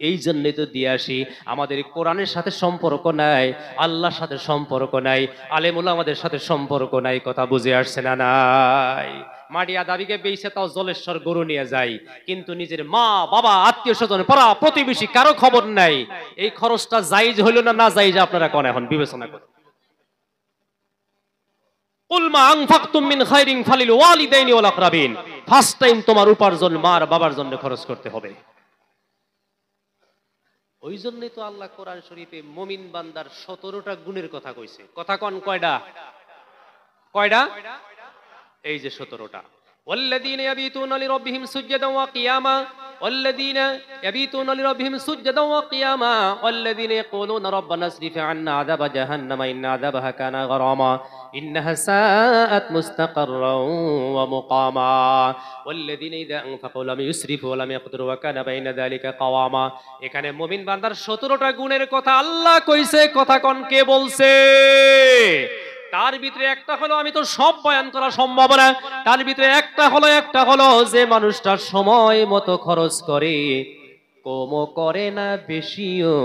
এই জন্যই তো দিয়ে আসি। আমাদের কোরআনের সাথে সম্পর্ক নাই, আল্লাহর সাথে সম্পর্ক নাই, আলেমুল আমাদের সাথে সম্পর্ক নাই, কথা বুঝে আসছে না? নাই। মাটিয়া দাবিকে বেইছে তাও জলেশ্বর গরু নিয়ে যায়, কিন্তু নিজের মা বাবা আত্মীয় স্বজন পাড়া প্রতিবেশী কারো খবর নাই। এই খরচটা জায়েজ হইল না না জায়েজ, আপনারা কোন এখন বিবেচনা করুন। কুল মা আনফাকতুম মিন খায়রিন ফালিল ওয়ালিদাইনি ওয়াল আকরাবিন। ফার্স্ট টাইম তোমার উপার্জন মার বাবার জন্য খরচ করতে হবে। ওই জন্যই তো আল্লাহ কোরআন শরীফে মুমিন বান্দার 17টা গুণের কথা কইছে। কথা কোন কয়টা? কয়টা? এই যে 17টা। ওয়াল্লাযীনা ইয়াবিতুনা লিরাব্বিহিম সুজদান ওয়া কিয়ামা, ওয়াল্লাযীনা ইয়াবিতুনা লিরাব্বিহিম সুজদান ওয়া কিয়ামা, ওয়াল্লাযীনা ইয়াকুলুনা রাব্বানা আসরিফ আন্না আযাবা জাহান্নামা ইন্না আযাবাহা কানা গরামা ইন্নাহা সাআত মুস্তাকাররান ওয়া মুকামা, ওয়াল্লাযীনা ইযা আনফাকু লাম ইউসরিফু ওয়া লাম ইয়াকতুরু ওয়া কানা বাইনা যালিকা কাওয়ামা। এখানে মুমিন বান্দার 17টা গুণের কথা আল্লাহ কইছে। কথা কোন কে বলছে? তার ভিতরে একটা হলো, আমি তো সব বয়ান করা সম্ভব না, তার ভিতরে একটা হলো যে মানুষটা সময় মতো খরচ করে, কমও করে না বেশিও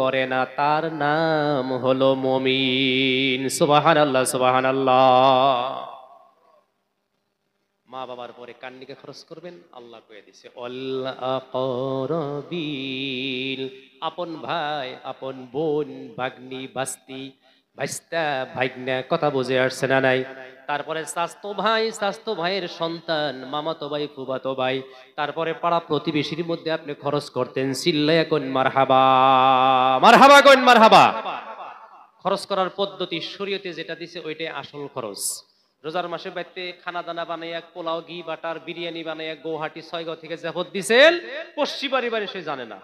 করে না, তার নাম হলো মুমিন। সুবহানাল্লাহ, সুবহানাল্লাহ। মা বাবার পরে কার দিকে খরচ করবেন? আল্লাহ কয়ে দিছে অল আকরাবিল, আপন ভাই, আপন বোন, ভাগ্নি, বাস্তি, ভাইস্তা, ভাইগনা, কথা বুঝে আসছে না নাই? তারপরে স্বাস্থ্য ভাই, স্বাস্থ্য ভাইয়ের সন্তান, মামাতো ভাই, ফুফাতো ভাই, তারপরে পাড়া প্রতিবেশীর মধ্যে আপনি খরচ করতেন। চিল্লায়া কোন মারহাবা, মারহাবা কোন মারহাবা। খরচ করার পদ্ধতি শরীয়তে যেটা দিছে ওইটাই আসল খরচ। রোজার মাসে বাড়িতে খানা দানা বানাইয়া, পোলাও, ঘি বাটার, বিরিয়ানি বানাইয়া গৌহাটি 6 থেকে জাফত দিছেন, পশ্চিম বাড়ি সে জানে না।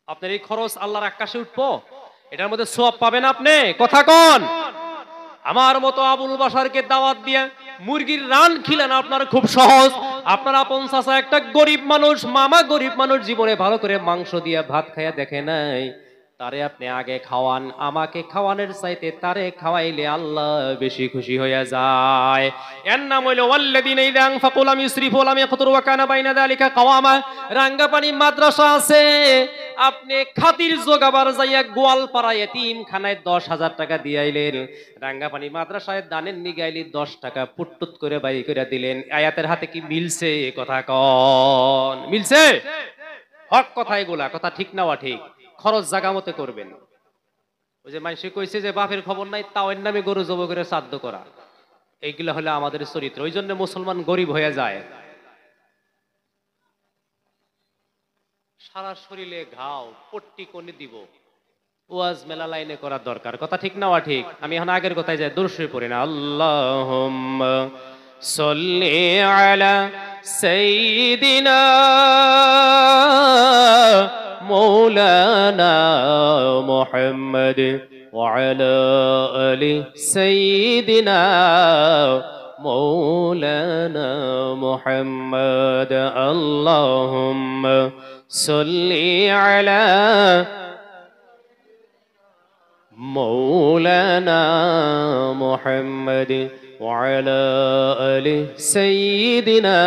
আপনার এই খরচ আল্লাহর আকাশে উঠবো? এটার মধ্যে সওয়াব পাবেন আপনি? কথা কন। আমার মতো আবুল বাশারকে দাওয়াত দিয়া মুরগির রান খিলেন, আপনার খুব সহজ। আপনার আপন চাচা একটা গরিব মানুষ, মামা গরিব মানুষ, জীবনে ভালো করে মাংস দিয়া ভাত খাইয়া দেখে নাই, তারে আপনি আগে খাওয়ান। আমাকে খাওয়ানোর চাইতে তারে খাওয়াইলে আল্লাহ বেশি খুশি হইয়া যায়। এর নাম হইল ওয়াল্লাযীনা ইযা আনফাকু লাম ইউসরিফু ওয়া লাম ইয়াকতুরু ওয়া কানা বাইনা যালিকা কাওয়ামা। রাঙ্গাপানি মাদ্রাসা আছে, আপনি খাতির জোগাবার যাইয়া গোয়ালপাড়া এতিমখানায় 10,000 টাকা দিয়ে আইলেন, রাঙ্গাপানি মাদ্রাসায় দানের নিগাইলি 10 টাকা পুট্টুত করে বাই করে দিলেন। আয়াতের হাতে কি মিলছে? কথা কন, মিলছে? হক কথা এগুলা, কথা ঠিক না ঠিক? খরচ জায়গা মতে করবেন। ওই যে মানুষ কইছে যে বাপের খবর নাই, তাও এর নামে গরু জব করে শ্রাদ্ধ করা, এইগুলা হলে আমাদের চরিত্র। ওই জন্য মুসলমান গরিব হয়ে যায়। সারা শরীরে ঘাও, পট্টি কোনে দিব, ওয়াজ মেলা লাইনে করার দরকার। কথা ঠিক না ঠিক? আমি এখন আগের কথায় যাই, দরুদ শরীফ পড়ি না। আল্লাহুম্মা সাল্লি আলা সাইয়্যিদিনা مولانا محمد وعلى آل سيدنا مولانا محمد اللهم صل على مولانا محمد وعلى آل سيدنا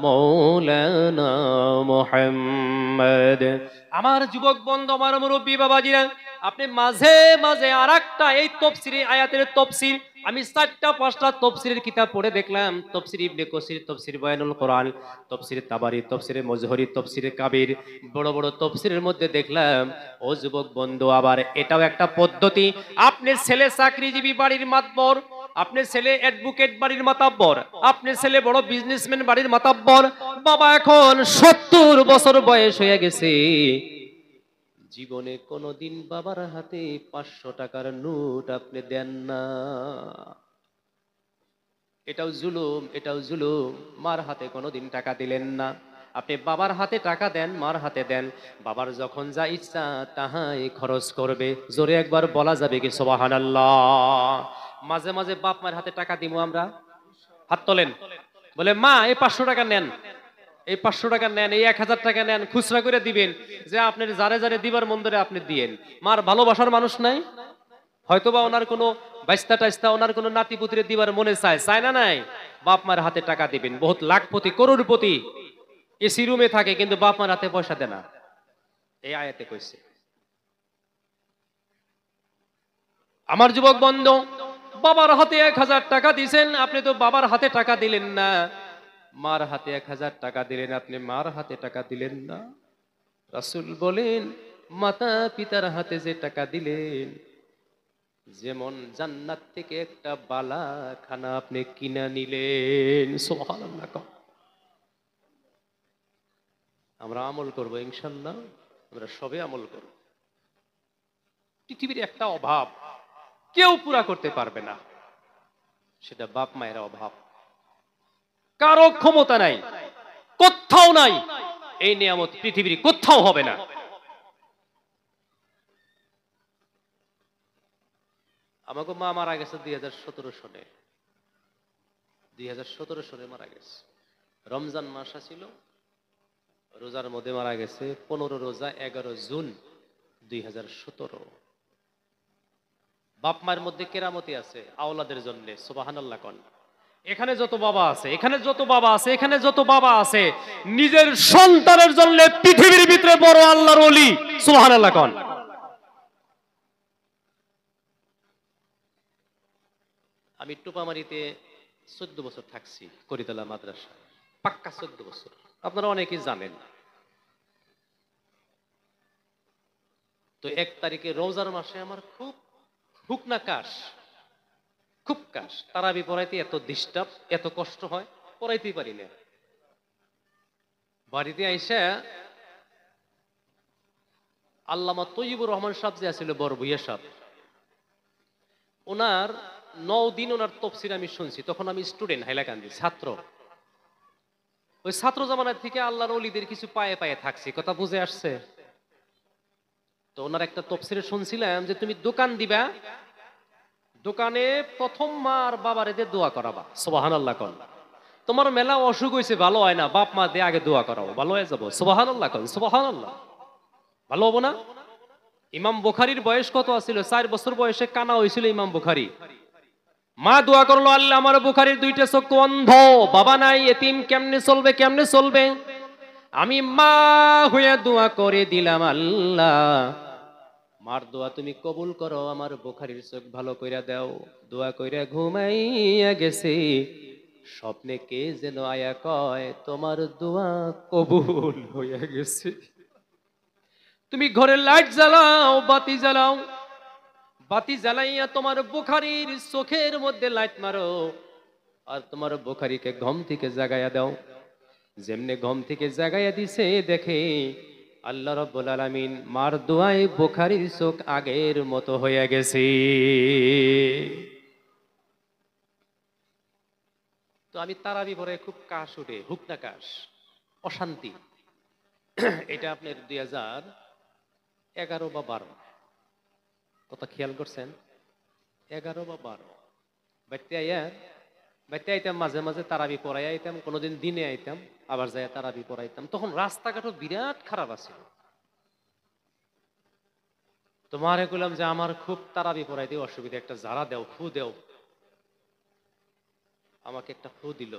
মৌলানা মুহাম্মদ। আমার যুবক বন্ধু, আমার মুরব্বী বাবাজিরা, আপনি মাঝে মাঝে আরেকটা এই তফসিরি আয়াতের তফসির, আমি 4টা-5টা তফসিরের কিতাব পড়ে দেখলাম, তফসির ইবনে কাসির, তফসির বয়ানুল কোরআন, তফসির তাবারি, তফসির মজহরি, তফসির কাবির, বড় বড় তফসিরের মধ্যে দেখলাম, ও যুবক বন্ধু, আবার এটাও একটা পদ্ধতি। আপনি ছেলে চাকরিজীবী বাড়ির মাতবর, আপনি ছেলে অ্যাডভোকেট বাড়ির মাতাব্বর, আপনি ছেলে বড় বিজনেসম্যান বাড়ির মাতাব্বর, বাবা এখন 70 বছর বয়স হয়ে গেছে, জীবনে কোনোদিন বাবার হাতে 500 টাকার নোট আপনি দেন না। এটাও জুলুম, এটাও জুলুম। মার হাতে কোনোদিন টাকা দিলেন না, আপনি বাবার হাতে টাকা দেন, মার হাতে দেন, বাবার যখন যা ইচ্ছা তাহাই খরচ করবে। জোরে একবার বলা যাবে কি সুবহানাল্লাহ? মাঝে মাঝে বাপ মায়ের হাতে টাকা দিব আমরা, হাত তোলেন, বলে মা এই 500 টাকা নেন, এই 500 টাকা নেন, এই 1000 টাকা নেন, খুচরা করে দিবেন, যে আপনার যারে যারে দিবার মন ধরে আপনি দিয়েন। মার ভালোবাসার মানুষ নাই, হয়তোবা ওনার কোনো বাইস্তা টাইস্তা, ওনার কোনো নাতি পুত্রে দিবার মনে চায়, চায় না? নাই, বাপ মার হাতে টাকা দিবেন। বহুত লাখপতি করোড়পতি এসি রুমে থাকে, কিন্তু বাপ মার হাতে পয়সা দেয় না। এই আয়াতে কইছে। আমার যুবক বন্ধু, বাবার হাতে 1000 টাকা দিছেন, আপনি তো বাবার হাতে টাকা দিলেন না। মার হাতে 1000 টাকা দিলেন, আপনি মার হাতে টাকা দিলেন না। রাসূল বলেন, মাতা পিতার হাতে যে টাকা দিলেন, যেমন জান্নাত থেকে একটা বালা খানা আপনি কিনা নিলেন। সুবহানাল্লাহ। আমরা আমল করব ইনশাআল্লাহ, আমরা সবে আমল করব। পৃথিবীর একটা অভাব কেউ পুরা করতে পারবে না, সেটা বাপ মায়ের অভাব। কারো ক্ষমতা নাই, কোথাও নাই, এই নিয়ামত পৃথিবীর কোথাও হবে না। আমাকে মা মারা গেছে 2017 সনে, 2017 সনে মারা গেছে। রমজান মাস ছিল, রোজার মধ্যে মারা গেছে। 15 রোজা 11 জুন 2017। বাপ মায়ের মধ্যে কেরামতি আছে আওলাদের জন্য। সুবহানাল্লাহ কোন। এখানে যত বাবা আছে, এখানে যত বাবা আছে, এখানে যত বাবা আছে, নিজের সন্তানের জন্য পৃথিবীর ভিতরে বড় আল্লাহর ওলি। সুবহানাল্লাহ কোন। আমি টুপামারিতে 14 বছর থাকছি, করিতলা মাদ্রাসা, পাক্কা 14 বছর, আপনারা অনেকেই জানেন। তো 1 তারিখে রোজার মাসে আমার খুব হুকনা কাশ, খুব কাশ। তারাবি পড়াইতে এত ডিস্টার্ব, এত কষ্ট হয়, পড়াইতেই পারি না। বাড়িতে আইসা আল্লামা তৈয়বুর রহমান সাহেব যে আছিল, বড় ভুইয়া সাহেব, ওনার 9 দিন ওনার তফসির আমি শুনছি। তখন আমি স্টুডেন্ট, হাইলাকান্দি ছাত্র। ওই ছাত্র জামানার থেকে আল্লাহর ওলিদের কিছু পায়ে পায়ে থাকছি, কথা বুঝে আসছে? তো ওনার একটা তফসিরে শুনছিলাম যে তুমি দোকান দিবা, দোকানে প্রথম মা আর বাবার এদের দোয়া করাবা। সুবহানাল্লাহ কোন। তোমার মেলা অসুখ হয়েছে, ভালো হয় না, বাপ মা দিয়ে আগে দোয়া করাবো, ভালো হয়ে যাবো। সুবহানাল্লাহ কোন। সুবহানাল্লাহ। ভালো হবো না? ইমাম বুখারীর বয়স কত আছিল? 4 বছর বয়সে কানা হয়েছিল ইমাম বুখারী। মা দোয়া করলো, আল্লাহ আমার বুখারীর 2টা চক্ষু অন্ধ, বাবা নাই, এতিম, কেমনে চলবে, কেমনে চলবে? আমি মা হইয়া দোয়া করে দিলাম, আল্লাহ মার দোয়া তুমি কবুল করো, আমার বুখারীর চোখ ভালো কইরা দাও। দোয়া কইরা ঘুমাইয়া গেছে, স্বপ্নে কে যেন আয়া কয়, তোমার দোয়া কবুল হইয়া গেছে। তুমি ঘরে লাইট জ্বালাও, বাতি জ্বালাও, বাতি জ্বালাইয়া তোমার বুখারীর চোখের মধ্যে লাইট মারো, আর তোমার বুখারীকে ঘুম থেকে জাগাইয়া দাও। যেমনে ঘুম থেকে জাগাইয়া দিছে, দেখে আল্লাহ রাব্বুল আলামিন মার দোয়ায় বুখারীর চোখ আগের মতো হয়ে গেছে। তো আমি তারাবি পড়ে খুব কাশ উঠে, হুকনা কাশ, অশান্তি। এটা আপনার 2011 বা 12, কথা খেয়াল করছেন? 11 বা 12 বাইতে আইয়া, বাইতে আইতাম মাঝে মাঝে তারাবি পড়াই আইতাম, কোনোদিন দিনে আইতাম, আবার যাই তারাবি পড়াইতাম। তখন রাস্তাঘাটও বিরাট খারাপ আছে। তোমারে কইলাম যে আমার খুব তারাবি পড়াইতে অসুবিধা, একটা জারা দেও, ফু দেও। আমাকে একটা ফু দিল,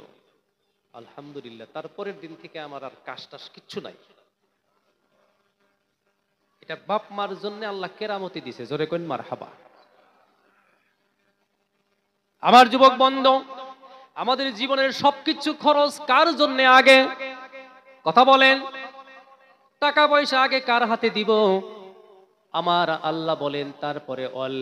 আলহামদুলিল্লাহ, তারপরের দিন থেকে আমার আর কাশ টাস কিচ্ছু নাই। এটা বাপ মার জন্য আল্লাহ কেরামতি দিছে, জোরে কইন মারহাবা। আমার যুবক বন্ধু, আমাদের জীবনের সবকিছু খরচ কার জন্য আগে? কথা বলেন, টাকা পয়সা আগে কার হাতে দিব? আমার আল্লাহ বলেন তারপরে অল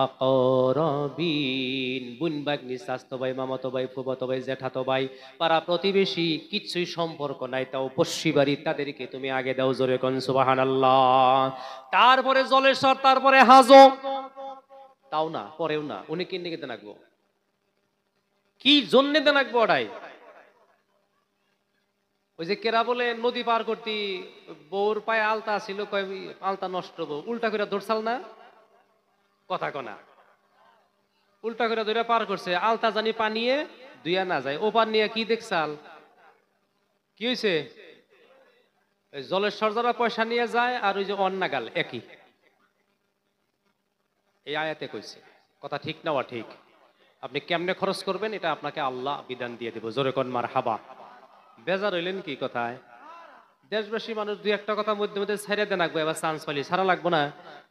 আকরাবিন, বুন বাগনি, স্বাস্থ্য ভাই, মামাতো ভাই, ফুফাতো ভাই, জ্যাঠাতো ভাই, পাড়া প্রতিবেশী, কিচ্ছুই সম্পর্ক নাই, তাও পশ্চিম বাড়ি, তাদেরকে তুমি আগে দাও, জোরে কোন সুবহানাল্লাহ। তারপরে জলেশ্বর, তারপরে হাজো, তাও না, পরেও না, উনি কিনে কেটে রাখবো, কি জন্য দেন রাখবো ওটাই। ওই যে কেরা বলে নদী পার করতি, বউর পায়ে আলতা ছিল, কয় আলতা নষ্ট, বউ উল্টা করে ধরছাল না, কথা কনা উল্টা করে ধরে পার করছে, আলতা জানি পানিয়ে দুইয়া না যায়, ওপার নিয়ে কি দেখছাল, কি হয়েছে? জলেশ্বর যারা পয়সা নিয়ে যায় আর ওই যে অন্নাগাল একই, এই আয়াতে কইছে। কথা ঠিক না? ঠিক। আপনি কেমনে খরচ করবেন এটা আপনাকে আল্লাহ বিধান দিয়ে দেব, জোরে কোন মারহাবা। বেজার হইলেন কি কথায়? দেশবাসী মানুষ দুই একটা কথা মধ্যে মধ্যে ছেড়ে দেন, রাখবো এবার চান্স পাইলে ছাড়া লাগবো না,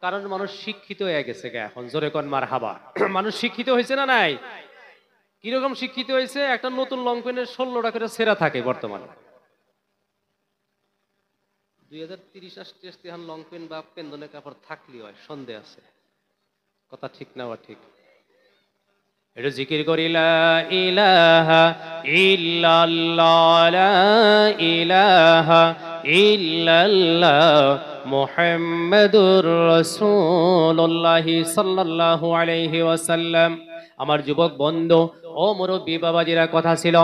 কারণ মানুষ শিক্ষিত হয়ে গেছে গা এখন, জোরে কোন মারহাবা। মানুষ শিক্ষিত হয়েছে না নাই? কিরকম শিক্ষিত হয়েছে? একটা নতুন লং পেনের 16টা করে ছেঁড়া থাকে বর্তমানে। 2030 আসতে আসতে এখন লং পেন বা পেন্দনের কাপড় থাকলেও হয় সন্দেহ আছে, কথা ঠিক না? ঠিক। এটা জিকির করি, লা ইলাহা ইল্লাল্লাহ, লা ইলাহা ইল্লাল্লাহ মুহাম্মাদুর রাসূলুল্লাহ সাল্লাল্লাহু আলাইহি ওয়াসাল্লাম। আমার যুবক বন্ধু ও মুরব্বী বাবাজিরা, কথা ছিল,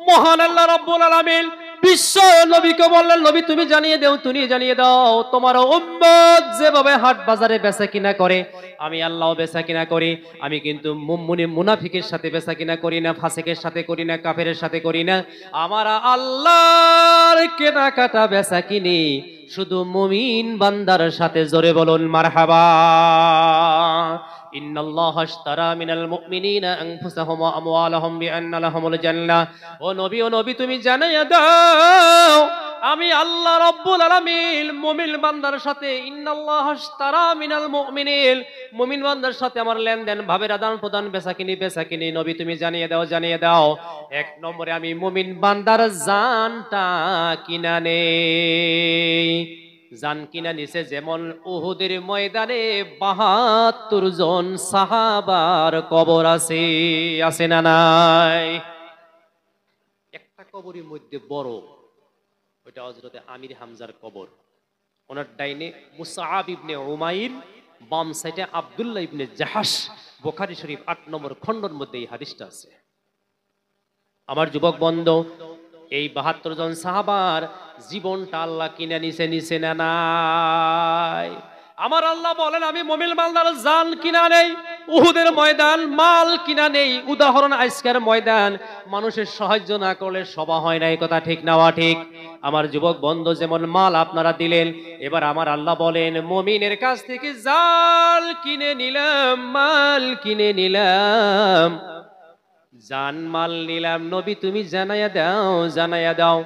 মহান আল্লাহ রাব্বুল আলামিন বিশ্ব নবীকে বললেন, নবী তুমি জানিয়ে দাও, তুমি জানিয়ে দাও, তোমার উম্মত যেভাবে হাট বাজারে বেচা কিনা করে, আমি আল্লাহ বেচা কিনা করি। আমি কিন্তু মুমিন মুনাফিকের সাথে বেচা কিনা করি না, ফাসিকের সাথে করি না, কাফেরের সাথে করি না। আমার আল্লাহর কেনাকাটা বেচা কিনি শুধু মুমিন বান্দার সাথে, জোরে বলুন মারহাবা। ইন্নাল্লাহা আশতারা মিনাল মুমিনিনা আনফুসাহুম ওয়া আমওয়ালাহুম বিআন্না লাহুমুল জান্নাহ। ও নবী তুমি জানাইয়া দাও, আমি আল্লাহ রাব্বুল আলামিন মুমিন বান্দার সাথে, ইন্নাল্লাহা আশতারা মিনাল মুমিনিন, মুমিন বান্দার সাথে আমার লেনদেন, ভাবের আদান প্রদান, বেচাকিনি। নবী তুমি জানিয়ে দাও। এক নম্বরে আমি মুমিন বান্দার জানটা কিনা নেই। জান কিনা নিছে, যেমন উহুদের ময়দানে 72 জন সাহাবার কবর আছে না নাই? একটা কবরের মধ্যে বড়, ওইটা হযরতে আমির হামজার কবর। ওনার ডাইনে মুসআব ইবনে উমাইর, বাম সাইডে আব্দুল্লাহ ইবনে জাহাশ। বুখারী শরীফ 8 নম্বর খণ্ডের মধ্যে এই হাদিসটা আছে। আমার যুবক বন্ধু, এই 72 জন সাহাবার জীবনটা আল্লাহ কিনে নিছে না নাই? আমার আল্লাহ বলেন, আমি মুমিন বান্দার জান কিনা নেই, উহুদের ময়দান মাল কিনা নেই। উদাহরণ, আজকের ময়দান মানুষের সাহায্য না করলে সভা হয় না, এই কথা ঠিক না? ঠিক। আমার যুবক বন্ধু, যেমন মাল আপনারা দিলেন, এবার আমার আল্লাহ বলেন, মুমিনের কাছ থেকে জাল কিনে নিলাম, মাল কিনে নিলাম, জান মাল নিলাম। নবী তুমি জানাইয়া দাও,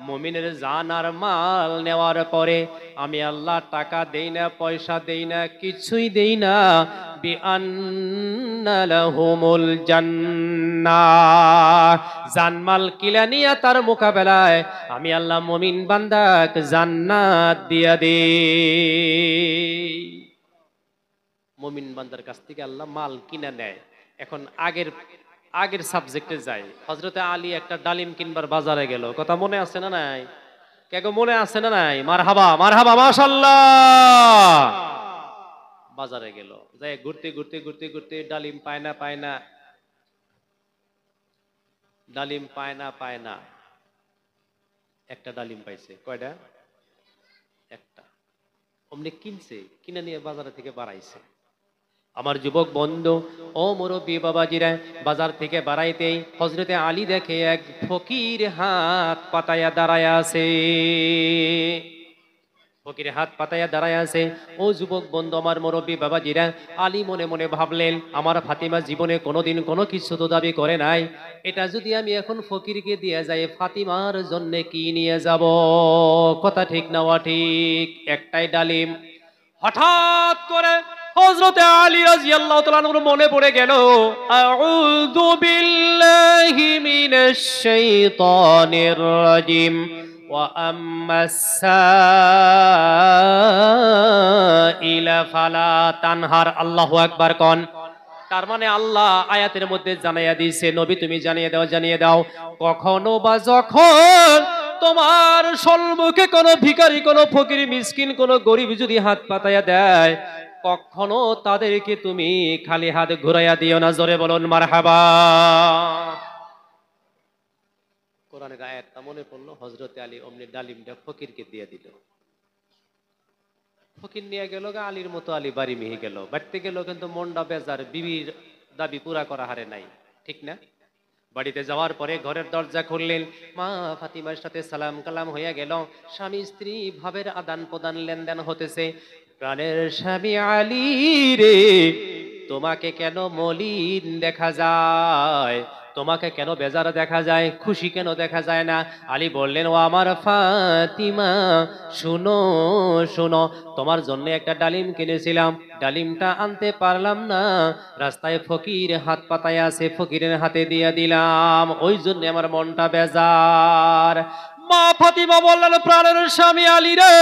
মুমিনের জান আর মাল নেওয়ার পরে আমি আল্লাহ টাকা দেই না, পয়সা দেই না, কিছুই দেই না, বিআন্না লাহুমুল জান্নাহ। জান মাল কিলা নিয়া তার মোকাবেলায় আমি আল্লাহ মুমিন বান্দাকে জান্নাত দিয়া দেই। মুমিন বান্দার কাছ থেকে আল্লাহ মাল কিনা নেয়। এখন আগের সাবজেক্টে যাই। হযরতে আলী একটা ডালিম কিনবার বাজারে গেল, কথা মনে আছে না নাই? কেগো মনে আছে না নাই? মারহাবা মাশাআল্লাহ। বাজারে গেল, যাই ঘুরতে ডালিম পায় না। একটা ডালিম পাইছে। কয়টা? একটা। অমনি কিনে নিয়ে বাজারে থেকে বাড়াইছে। আমার যুবক বন্ধু ও মুরব্বী বাবাজিরা, বাজার থেকে বাড়াইতেই হযরতে আলী দেখে এক ফকির হাত পাতায়া দাঁড়ায় আছে। ফকির হাত পাতায়া দাঁড়ায় আছে। ও যুবক বন্ধু, আমার মুরব্বী বাবাজিরা, আলী মনে মনে ভাবলেন, আমার ফাতিমা জীবনে কোনোদিন কোনো কিছু তো দাবি করে নাই, এটা যদি আমি এখন ফকিরকে দিয়ে যাই, ফাতিমার জন্য কি নিয়ে যাব? কথা ঠিক না ঠিক? একটাই ডালিম। হঠাৎ করে হযরতে আলী রাদিয়াল্লাহু তাআলা আনহুর মনে পড়ে গেল, আউযু বিল্লাহি মিনাশ শাইতানির রাজিম, ওয়া আম্মাস সাইলা ফালা তানহার। আল্লাহু আকবার কোন। তার মানে আল্লাহ আয়াতের মধ্যে জানাইয়া দিয়েছে, নবী তুমি জানিয়ে দাও, কখনো বা যখন তোমার সম্মুখে কোনো ভিখারি, কোনো ফকির, মিসকিন, কোনো গরিব যদি হাত পাতায়া দেয়, কখনো তাদেরকে তুমি খালি হাত ঘুরাইয়া দিও না। জোরে বলুন মারহাবা। কোরআনের আয়াতটা মনে পড়লো, হযরতে আলী অমনি ডালিমটা ফকিরকে দিয়ে দিল। ফকির নিয়ে গেল, আলীর মতো আলী বাড়ি মিহি গেল, বাড়িতে গেল, কিন্তু মনটা বেজার, বিবির দাবি পুরা করা হারে নাই, ঠিক না? বাড়িতে যাওয়ার পরে ঘরের দরজা খুললেন, মা ফাতিমার সাথে সালাম কালাম হইয়া গেল, স্বামী স্ত্রী ভাবের আদান প্রদান লেনদেন হতেছে। প্রাণের স্বামী আলী রে, তোমাকে কেন মলিন দেখা যায়? তোমাকে কেন বেজার দেখা যায়? খুশি কেন দেখা যায় না? আলী বললেন, ও আমার ফাতিমা, শুনো শুনো, তোমার জন্য একটা ডালিম কিনেছিলাম, ডালিমটা আনতে পারলাম না, রাস্তায় ফকির হাত পাতায় আছে, ফকিরের হাতে দিয়ে দিলাম, ওই জন্য আমার মনটা বেজার। মা ফাতিমা বললেন, প্রাণের স্বামী আলী রে,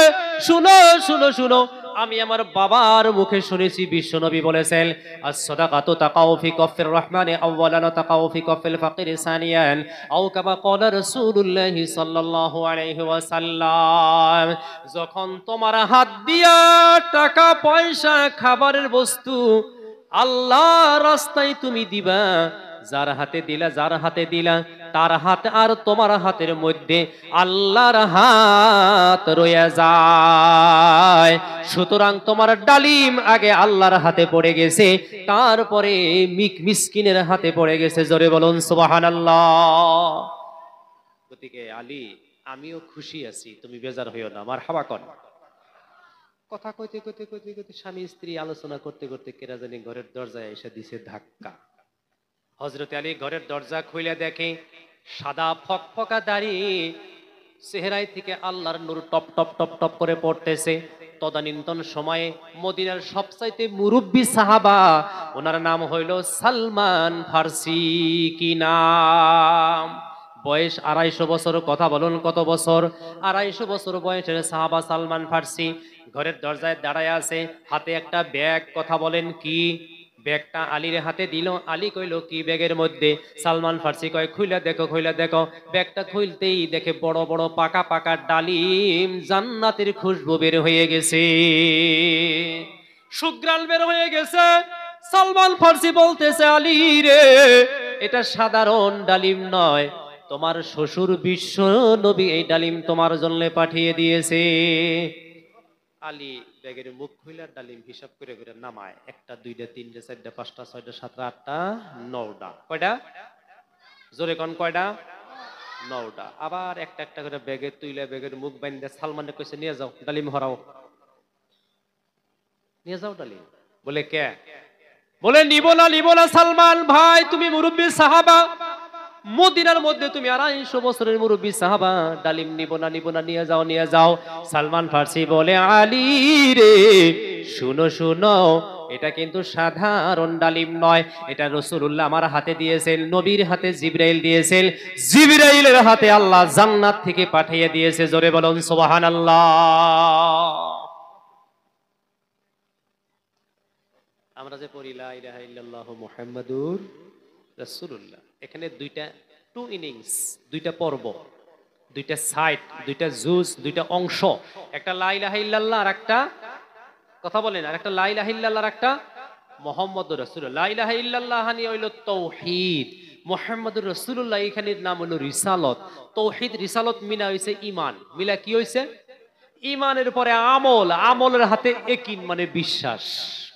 শুনো শুনো শুনো, আমি আমার বাবার মুখে শুনেছি, বিশ্বনবী বলেছেন, as-sadaqatu taqa'u fi kaffir rahmani awwalan wa taqa'u fi kaffil faqir saniyan, aw kama qala রাসূলুল্লাহ সাল্লাল্লাহু আলাইহি ওয়াসাল্লাম, যখন তোমার হাত দিয়া টাকা পয়সা খাবারের বস্তু আল্লাহর রাস্তায় তুমি দিবা, যার হাতে দিলা তার হাত আর তোমার হাতের মধ্যে আল্লাহর হাত রয়ে যায়। সুতরাং তোমার ডালিম আগে আল্লাহর হাতে পড়ে গেছে, তারপরে মিসকিনের হাতে পড়ে গেছে। জোরে বলুন সুবহানাল্লাহ। গতিকে আলী, আমিও খুশি আছি, তুমি বেজার হইও না। মারহাবা কর। কথা কইতে কইতে কইতে কইতে স্বামী স্ত্রী আলোচনা করতে করতে কেরা জানি ঘরের দরজায় এসে দিছে ধাক্কা। হযরত আলী ঘরের দরজা খুলে দেখে, সাদা ফকফকা দাড়ি, চেহারায় থেকে আল্লাহর নূর টপ টপ টপ টপ করে পড়তেছে। তদানীন্তন সময়ে মদিনার সবচাইতে মুরব্বী সাহাবা, ওনার নাম হইল সালমান ফার্সি। কি নাম? বয়স 250 বছর। কথা বলুন কত বছর? 250 বছর বয়সের সাহাবা সালমান ফার্সি ঘরের দরজায় দাঁড়ায় আছে, হাতে একটা ব্যাগ। কথা বলেন কি? ব্যাগটা আলীর হাতে দিল। আলী কইল, কি ব্যাগের মধ্যে? সালমান ফার্সি কয়, খুইলা দেখো, খুইলা দেখো। ব্যাগটা খুলতেই দেখে বড় বড় পাকা পাকা ডালিম, জান্নাতের খুশবু বের হয়ে গেছে, সুগ্রাণ বের হয়ে গেছে। সালমান ফার্সি বলতেছে, আলী রে, এটা সাধারণ ডালিম নয়, তোমার শ্বশুর বিশ্ব নবী এই ডালিম তোমার জন্য পাঠিয়ে দিয়েছে। আলী ব্যাগের মুখ খুইলা ডালিম হিসাব করে করে নামায়, 1 2 3 4 5 6 7 8 9টা। কয়টা? জোরে কোন কয়টা? 9টা। আবার একটা একটা করে ব্যাগে তুইলা ব্যাগের মুখ বাইন্দা সালমানে কইছে, নিয়ে যাও ডালিম হরাও, নিয়ে যাও ডালিম। বলে কে? বলে নিব না সালমান ভাই, তুমি মুরব্বী সাহাবা, মদিনার মধ্যে তুমি 250 বছরের মুরব্বী সাহাবা, ডালিম নিব না, নিয়ে যাও। সালমান ফার্সি বলে, আলী রে, শুনো শুনো, এটা কিন্তু সাধারণ ডালিম নয়, এটা রাসূলুল্লাহ আমার হাতে দিয়েছেন, নবীর হাতে জিবরাইল দিয়েছেন, জিবরাইলের হাতে আল্লাহ জান্নাত থেকে পাঠিয়ে দিয়েছে। জোরে বলুন সুবহানাল্লাহ। আমরা যে পড়ি লা ইলাহা ইল্লাল্লাহু মুহাম্মাদুর রাসূলুল্লাহ, এখানে টু ইনিংস, 2টা পর্ব, 2টা সাইড, 2টা জুজ, 2টা অংশ। একটা লা ইলাহা ইল্লাল্লাহ আর একটা, কথা বলেন, আর একটা লা ইলাহা ইল্লাল্লাহ আর একটা মুহাম্মাদুর রাসূলুল্লাহ। লা ইলাহা ইল্লাল্লাহ হানি হইল তাওহীদ, মুহাম্মাদুর রাসূলুল্লাহ এখানের নাম হলো রিসালত। তাওহীদ রিসালত মিনা হইছে ঈমান, মিলা কি হইছে? ঈমানের পরে আমল, আমলের হাতে ইয়াকিন মানে বিশ্বাস।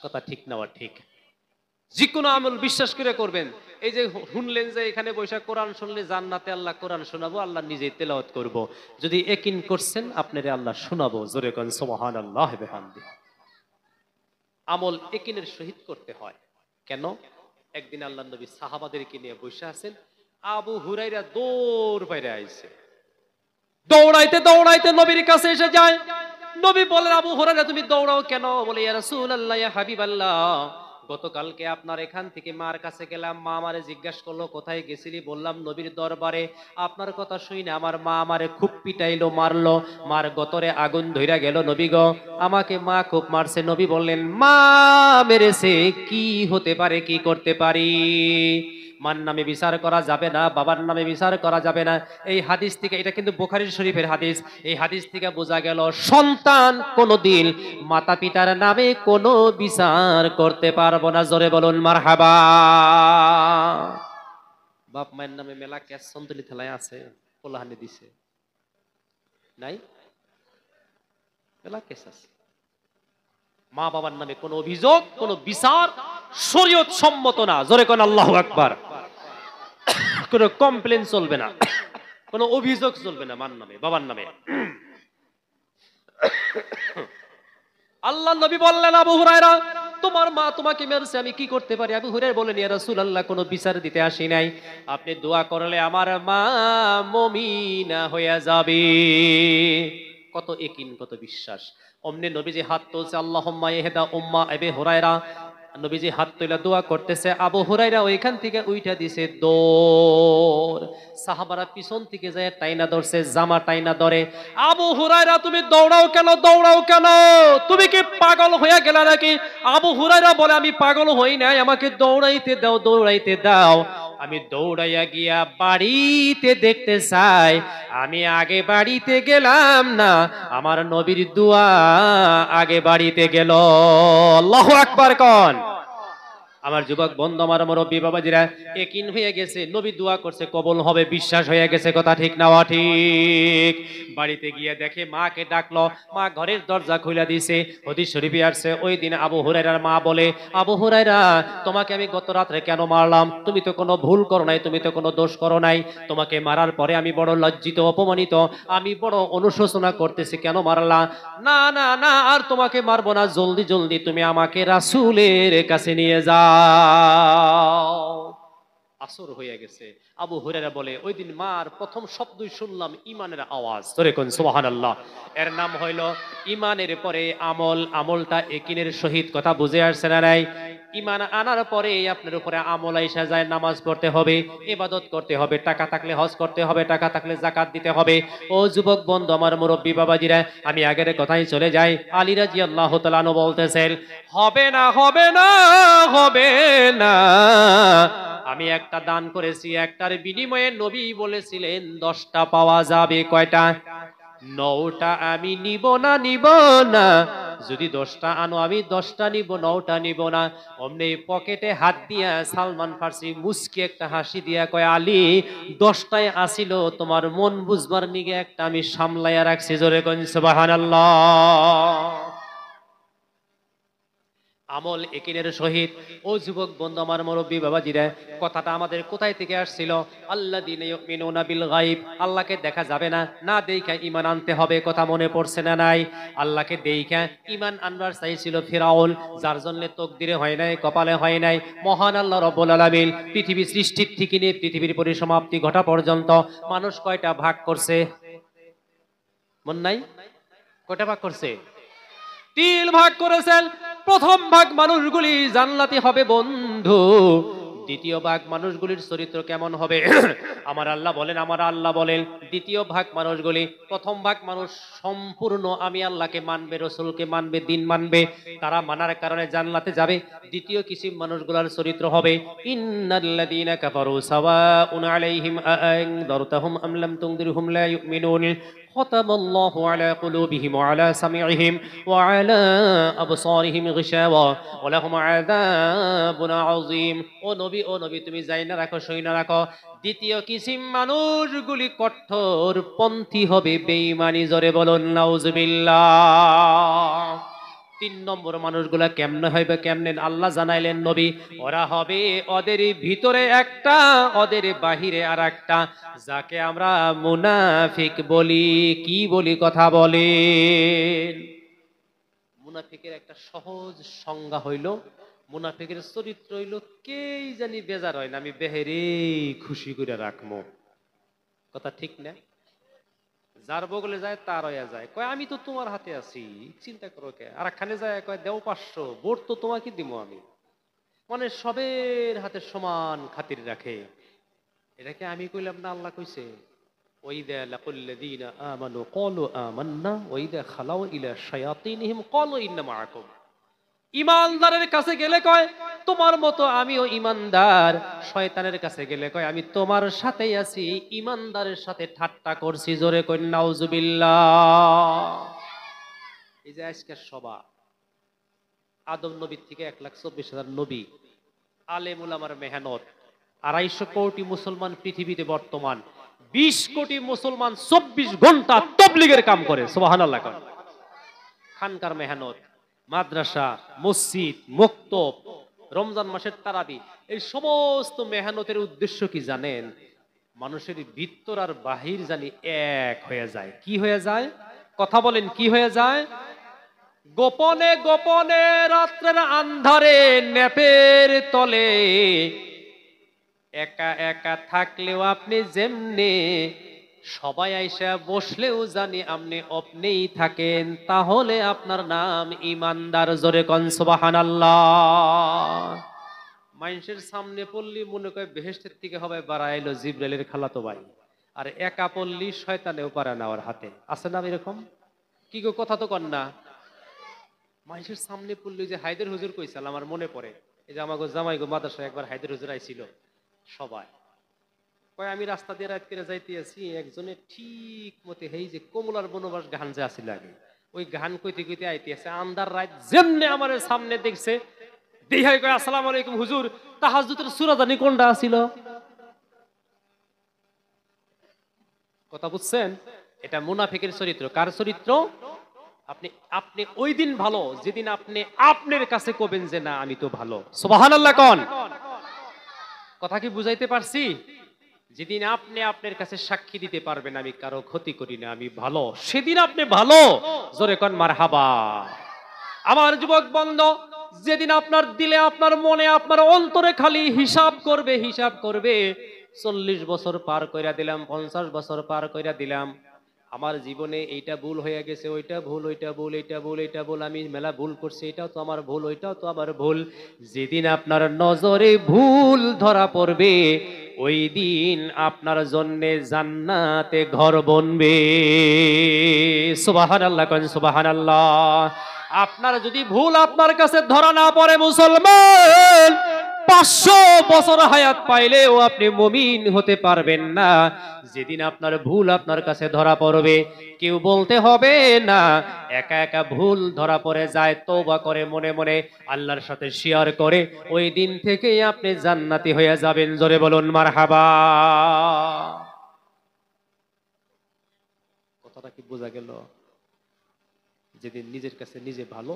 কথা ঠিক না ঠিক? যে কোনো আমল বিশ্বাস করে করবেন। এই যে শুনলেন যে এখানে বৈশাখ কোরআন শুনলে জান্নাতে আল্লাহ কোরআন শোনাবো, আল্লাহ নিজেই তেলাওয়াত করব। যদি একিন করছেন আপনারে আল্লাহ শোনাবো, জোরে কোন সুবহানাল্লাহ ওয়া বিহামদিহি। আমল একিনের সহিত করতে হয়। কেন? একদিন আল্লাহ নবী সাহাবাদেরকে নিয়ে বসে আছেন, আবু হুরাইরা দৌড় বাইরে আইছে, দৌড়াইতে দৌড়াইতে নবীর কাছে এসে যায়। নবী বলেন, আবু হুরায়রা তুমি দৌড়াও কেন? বলে, ইয়া রাসূলুল্লাহ, ইয়া হাবিবাল্লাহ, গতকালকে আপনার এখান থেকে মার কাছে গেলাম, মা আমারে জিজ্ঞাসা করলো কোথায় গেছিলি, বললাম নবীর দরবারে। আপনার কথা শুনে আমার মা আমারে খুব পিটাইলো, মারলো, মার গতরে আগুন ধইরা গেল। নবী গো, আমাকে মা খুব মারছে। নবী বললেন, মা মেরেছে, কি হতে পারে, কি করতে পারি? মার নামে বিচার করা যাবে না, বাবার নামে বিচার করা যাবে না। এই হাদিস থেকে, এটা কিন্তু বুখারী শরীফের হাদিস, এই হাদিস থেকে বোঝা গেল সন্তান কোনদিন মাতা পিতার নামে কোনো বিচার করতে পারবো না। জোরে বলুন মারহাবা। বাপ মায়ের নামে মেলা ক্যাশ সন্তলি থেলায় আছে, পোলাহানি দিছে নাই, মেলা কেস আছে। মা বাবার নামে কোন অভিযোগ, কোন বিচার শরীয়ত সম্মত না। জোরে কোন আল্লাহু আকবার। কোন কমপ্লেন চলবে না, কোন অভিযোগ চলবে না মার নামে, বাবার নামে। আল্লাহ নবী বললেন, আবু হুরায়রা, তোমার মা তোমাকে মেরেছে, আমি কি করতে পারি? আবু হুরায়রা বলেন, ইয়া রাসূলুল্লাহ, কোনো বিচার দিতে আসি নাই, আপনি দোয়া করলে আমার মা মুমিনা হয়ে যাবে। কত ইয়াকিন, কত বিশ্বাস। অমনি নবীজি হাত তুলছে, আল্লাহুম্মা ইহদা উম্মা আবি হুরায়রা। নবীজি হাত তুলে দোয়া করতেছে, আবু হুরায়রা ওইখান থেকে উইঠা দিছে দৌড়। সাহাবারা পিছন থেকে যায় টাইনা ধরছে, জামা টাইনা ধরে, আবু হুরায়রা তুমি দৌড়াও কেন, দৌড়াও কেন, তুমি কি পাগল হয়ে গেলা নাকি? আবু হুরায়রা বলে, আমি পাগল হই নাই, আমাকে দৌড়াইতে দাও, দৌড়াইতে দাও। আমি দৌড়াইয়া গিয়া বাড়িতে দেখতে চাই, আমি আগে বাড়িতে গেলাম না, আমার নবীর দোয়া আগে বাড়িতে গেল। আল্লাহু আকবার কোন। আমার যুবক বন্ধু, আমার মুরব্বী বাবাজিরা, ইয়াকিন হয়ে গেছে, নবী দোয়া করছে কবুল হবে, বিশ্বাস হয়ে গেছে। কথা ঠিক না ঠিক? বাড়িতে গিয়ে দেখে মাকে ডাকলো, মা ঘরের দরজা খুলে দিয়েছে। হাদিস শরীফে আসছে, ওই দিন আবু হুরায়রার মা বলে, আবু হুরায়রা, তোমাকে আমি গত রাতে কেন মারলাম? তুমি তো কোনো ভুল করো নাই, তুমি তো কোনো দোষ করো নাই। তোমাকে মারার পরে আমি বড় লজ্জিত, অপমানিত, আমি বড় অনুশোচনা করতেছি, কেন মারলা? না না না, আর তোমাকে মারবো না, জলদি জলদি তুমি আমাকে রাসূলের কাছে নিয়ে যাও। আসর হয়ে গেছে। আবু হুরায়রা বলে, ওই দিন মার প্রথম শব্দই শুনলাম ইমানের আওয়াজ। জোরে কোন সুবহানাল্লাহ। এর নাম হইল ইমানের পরে আমল, আমলটা ইয়াকিনের সহিত। কথা বুঝে আসছে না নাই? ইমান আনার পরে আপনার উপরে আমল আইসা যায়, নামাজ পড়তে হবে, ইবাদত করতে হবে, টাকা থাকলে হজ করতে হবে, টাকা থাকলে যাকাত দিতে হবে। ও যুবক বন্ধু, আমার মুরব্বী বাবাজিরা, আমি আগের কথাই চলে যাই। আলী রাদিয়াল্লাহু তাআলা আনহু বলতেছেন, হবে না, হবে না, হবে না, আমি একটা দান করেছি, একটার বিনিময়ে নবী বলেছিলেন 10টা পাওয়া যাবে। কয়টা? 9টা আমি নিব না, নিব না। যদি 10টা আনো আমি 10টা নিব, 9টা নিব না। অমনি পকেটে হাত দিয়া সালমান ফার্সি মুস্কি একটা হাসি দিয়া কয়, আলী, 10টায় আসিল, তোমার মন বুঝবার নিগে একটা আমি সামলাইয়া রাখছি। জোরে কোন সুবহানাল্লাহ। আমল ইয়াকিনের সহিত। ও যুবক বন্ধু, আমার মুরব্বী বাবাজিরা, কথাটা আমাদের কোথায় থেকে আসছিল? আল্লাযীনা ইউমিনুনা বিল গায়ব। আল্লাহকে দেখা যাবে না, না দেখা ঈমান আনতে হবে। কথা মনে পড়ছে না নাই? আল্লাহকে দেখা ঈমান আনবার চাইছিল ফিরাউন, যার জন্য তকদিরে হয় নাই, কপালে হয় নাই। মহান আল্লাহ রাব্বুল আলামিন পৃথিবী সৃষ্টির থেকে নিয়ে পৃথিবীর পরিসমাপ্তি ঘটা পর্যন্ত মানুষ কয়টা ভাগ করছে? মন নাই? কয়টা ভাগ করছে? 3 ভাগ করেছেন। প্রথম ভাগ মানুষগুলি জান্নাতি হবে বন্ধু। দ্বিতীয় ভাগ মানুষগুলির চরিত্র কেমন হবে? আমার আল্লাহ বলেন, আমার আল্লাহ বলেন, দ্বিতীয় ভাগ মানুষগুলি, প্রথম ভাগ মানুষ সম্পূর্ণ আমি আল্লাহকে মানবে, রসুলকে মানবে, দিন মানবে, তারা মানার কারণে জান্নাতে যাবে। দ্বিতীয় কিছু মানুষগুলোর চরিত্র হবে, ইন্নাল্লাযীনা কাফারু সাওয়াউন আলাইহিম আ'আনযারতাহুম আম লাম তুনযিরহুম লা ইউমিনুন খতামাল্লাহু আলা কুলুবিহিম ওয়া আলা সামি'হিম ওয়া আলা আবসারিহিম গিশাওয়া ওয়া লাহুম আযাবুন আযীম। ও নবী, ও নবী, তুমি যাই না রাখো, সই না রাখো, দ্বিতীয় কিসিম মানুষগুলি কঠোরপন্থী হবে, বেঈমানি। জোরে বলুন নাউজুবিল্লাহ। তিন নম্বর মানুষগুলা কেমনে হইবে, কেমনে আল্লাহ জানাইলেন নবী, ওরা হবে ওদের ভিতরে একটা, ওদের বাহিরে আর একটা, যাকে আমরা মুনাফিক বলি। কি বলি, কথা বলেন। মুনাফিকের একটা সহজ সংজ্ঞা হইল, মুনাফিকের চরিত্র হইল, কেই জানি বেজার হয় না, আমি বেহেরে খুশি করে রাখবো। কথা ঠিক না? যার বগলে যায় তার হইয়া যায়, কয় আমি তো তোমার হাতে আছি, চিন্তা করো কে। আর একখানে যায় কয় দেও 500, ভোট তো তোমাকে দিব আমি। মানে সবের হাতে সমান খাতির রাখে। এটাকে আমি কইলাম না, আল্লাহ কইছে। ওয়াইদা লাকুল্লাযীনা আমানু ক্বালু আমান্না ওয়াইদা খালাউ ইলা শায়াতিনহিম ক্বালু ইন্না মাআকুম। ইমানদারের কাছে গেলে কয় তোমার মতো আমিও ইমানদার, শয়তানের কাছে গেলে কয় আমি তোমার সাথেই আছি, ইমানদারের সাথে ঠাট্টা করছি। জোরে কই নাউজুবিল্লাহ। এই যে আজকের সভা, আদম নবীর থেকে 1,24,000 নবী, আলেম উলামার মেহনত, 250 কোটি মুসলমান পৃথিবীতে বর্তমান, 20 কোটি মুসলমান 24 ঘন্টা তাবলীগের কাম করে। সুবহানাল্লাহ। খানকার মেহনত, মাদ্রাসা, মসজিদ, মক্তব, রমজান মাসের তারাবি, এই সমস্ত মেহনতের উদ্দেশ্য কি জানেন? মানুষের ভিতর আর বাহির জানি এক হয়ে যায়। কি হয়ে যায়? কথা বলেন, কি হয়ে যায়? গোপনে গোপনে রাত্রের আন্ধারে নেপের তলে একা একা থাকলেও আপনি যেমনে, সবাই আইসা বসলেও জানি আপনি আপনিই থাকেন, তাহলে আপনার নাম ইমানদার। জোরে কোন সুবহানাল্লাহ। মানুষের সামনে পড়লি মনে করে বেহেশতের থেকে হবে বাড়াইলো জিব্রাইলের খালাতো ভাই, আর একা পড়লি শয়তানেও পারে না ওর হাতে। আছে না এরকম? কি গো, কথা তো কন না। মানুষের সামনে পড়লি, যে হায়দার হুজুর কইছিল, আমার মনে পড়ে, এই যে আমাকে জামাই গো মাদ্রাসায় একবার হায়দার হুজুর আইছিল। সবাই কয় আমি রাস্তা দিয়ে রাত করে যাইতে আছি, একজনে ঠিক মতে হেই যে কমলার বনবাস গান যে আসিল আগে, ওই গান কইতে কইতে আইতে আছে, আন্দার রাত যেমনে আমার সামনে দেখছে, দেখাই কয় আসসালামু আলাইকুম হুজুর, তাহাজ্জুদের সূরা জানি কোনটা আছিল। কথা বুঝছেন? এটা মুনাফিকের চরিত্র। কার চরিত্র? আপনি আপনি ওই দিন ভালো যেদিন আপনি আপনার কাছে কবেন যে না আমি তো ভালো। সুবহানাল্লাহ কোন। কথা কি বুঝাইতে পারছি? যেদিন আপনি আপনার কাছে সাক্ষী দিতে পারবেন আমি কারো ক্ষতি করি না, আমি ভালো, সেদিন আপনি ভালো। জোরে কোন মারহাবা। আমার যুবক বন্ধু, যেদিন আপনার দিলে, আপনার মনে, আপনার অন্তরে খালি হিসাব করবে, হিসাব করবে, 40 বছর পার কইরা দিলাম, 50 বছর পার কইরা দিলাম, আমার জীবনে এইটা ভুল হয়ে গেছে, ওইটা ভুল, ওইটা ভুল, এইটা ভুল, এইটা ভুল, আমি মেলা ভুল করছি, এটাও তো আমার ভুল, ওইটাও তো আমার ভুল। যেদিন আপনার নজরে ভুল ধরা পড়বে, ওই দিন আপনার জন্যে জান্নাতে ঘর বনবে। সুবহানাল্লাহ কোন সুবহানাল্লাহ। আপনার যদি ভুল আপনার কাছে ধরা না পড়ে মুসলমান, 500 বছর হায়াত পাইলেও আপনি মুমিন হতে পারবেন না। যেদিন আপনার ভুল আপনার কাছে ধরা পড়বে, কেউ বলতে হবে না, একা একা ভুল ধরা পড়ে যায়, তওবা করে মনে মনে আল্লাহর সাথে শেয়ার করে, ওই দিন থেকেই আপনি জান্নাতি হয়ে যাবেন। জোরে বলুন মারহাবা। কথাটা কি বোঝা গেল? যেদিন নিজের কাছে নিজে ভালো,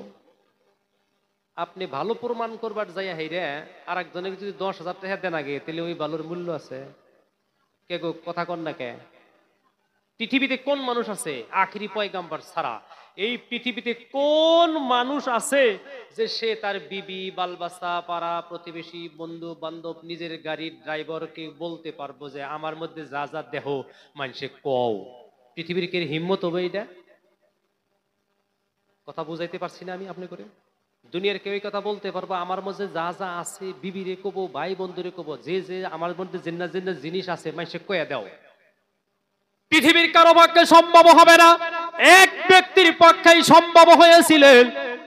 আপনি ভালো প্রমাণ করবার যাইয়া হেরে আর একজনের যদি 10,000 টাকা দেন আগে, তাহলে ওই ভালোর মূল্য আছে? কে গো, কথা কন না কে? পৃথিবীতে কোন মানুষ আছে আখিরি পয়গাম্বর ছাড়া, এই পৃথিবীতে কোন মানুষ আছে যে সে তার বিবি, বালবাসা, পাড়া প্রতিবেশী, বন্ধু বান্ধব, নিজের গাড়ির ড্রাইভারকে বলতে পারবো যে আমার মধ্যে যা যা দেহ মানুষে কও? পৃথিবীর কে হিম্মত হবে এটা? কথা বুঝাইতে পারছি না আমি আপনি করে? দুনিয়ার কেউ কথা বলতে পারবো আমার মধ্যে যা যা আছে, বিবিরে কব, ভাই বন্ধুরে কব, যে যে আমার মধ্যে জিন্না জিন্না জিনিস আছে মানুষে কয়া দাও? পৃথিবীর কারো পক্ষে সম্ভব হবে না। এক ব্যক্তির পক্ষেই সম্ভব হয়েছিলেন,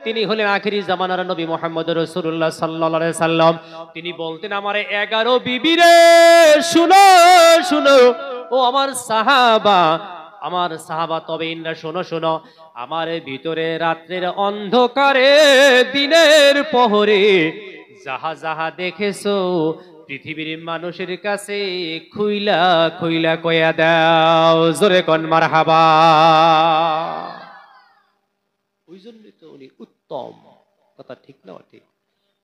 তিনি হলেন আখিরি জামানার নবী মুহাম্মদ রাসূলুল্লাহ সাল্লাল্লাহু আলাইহি সাল্লাম। তিনি বলতেন আমারে 11 বিবিরে শুনো শুনো, ও আমার সাহাবা, আমার সাহাবা তবেইনরা শোনো শোনো, আমার ভিতরে রাত্রের অন্ধকারে দিনের প্রহরে যাহা যাহা দেখেছো পৃথিবীর মানুষের কাছে খুইলা খুইলা কয়া দাও। জোরে কোন মারহাবা। ওই জন্য তো উনি উত্তম উত্তম। কথা ঠিক না ঠিক?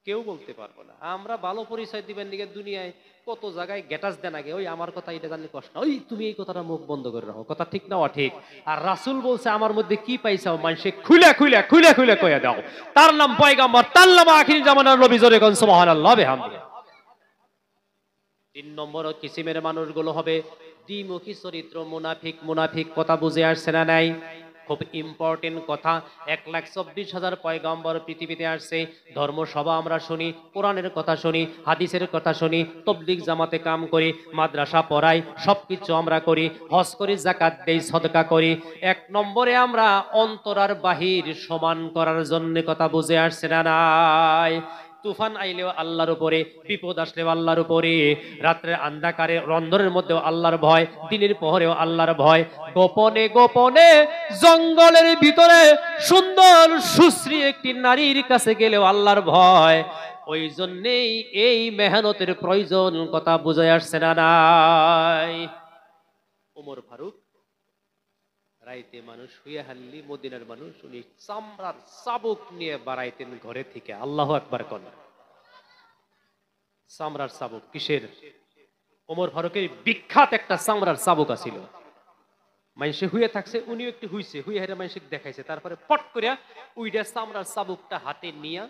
কেউ বলতে পারবো না। আমরা ভালো পরিচয় দিবেন দিকে দুনিয়ায় কত জায়গায় গ্যাটাস দেন আগে, ওই আমার কথা এটা জানলে কষ্ট, ওই তুমি এই কথাটা মুখ বন্ধ করে রাখো। কথা ঠিক না ঠিক? আর রাসূল বলছে আমার মধ্যে কি পাইছাও মানুষে খুলে খুলে খুলে খুলে কইয়া দাও। তার নাম পয়গাম্বর, তার নাম আখির জামানার নবী। জোরে কোন সুবহানাল্লাহ বিহামদিহি। 3 নম্বর কিসিমের মানুষগুলো হবে দ্বিমুখী চরিত্র, মুনাফিক। মুনাফিক কথা বুঝে আসছে না নাই? খুব ইম্পর্টেন্ট কথা। 1,24,000 পয়গম্বর পৃথিবীতে আসছে। ধর্মসভা আমরা শুনি, কোরআনের কথা শুনি, হাদিসের কথা শুনি, তবলিগ জামাতে কাম করি, মাদ্রাসা পড়াই, সবকিছু আমরা করি, হজ করি, যাকাত দেই, সদকা করি। 1 নম্বরে আমরা অন্তর আর বাহির সমান করার জন্য। কথা বুঝে আসছে না নাই? তুফান আইলেও আল্লাহর উপরে, বিপদ আসলেও আল্লাহর উপরে, রাত্রে অন্ধকারে রন্ধনের মধ্যেও আল্লাহর ভয়, দিনের পহরেও আল্লাহর ভয়, গোপনে গোপনে জঙ্গলের ভিতরে সুন্দর সুশ্রী একটি নারীর কাছে গেলেও আল্লাহর ভয়। ওই জন্যেই এই মেহনতের প্রয়োজন। কথা বুঝে আসছে না নাই? ওমর ফারুক রাইতে মানুষ শুয়ে হাল্লি, মদিনার মানুষ, উনি চামড়ার চাবুক নিয়ে বাড়াইতেন ঘরে থেকে। আল্লাহু আকবার কোন। চামড়ার চাবুক কিসের? ওমর ফারুকের বিখ্যাত একটা চামড়ার চাবুক আছিল। মানুষে হুয়ে থাকছে, উনিও একটু হুইছে, হুয়ে হেরে মানুষকে দেখাইছে, তারপরে পট করিয়া উইটা চামড়ার চাবুকটা হাতে নিয়ে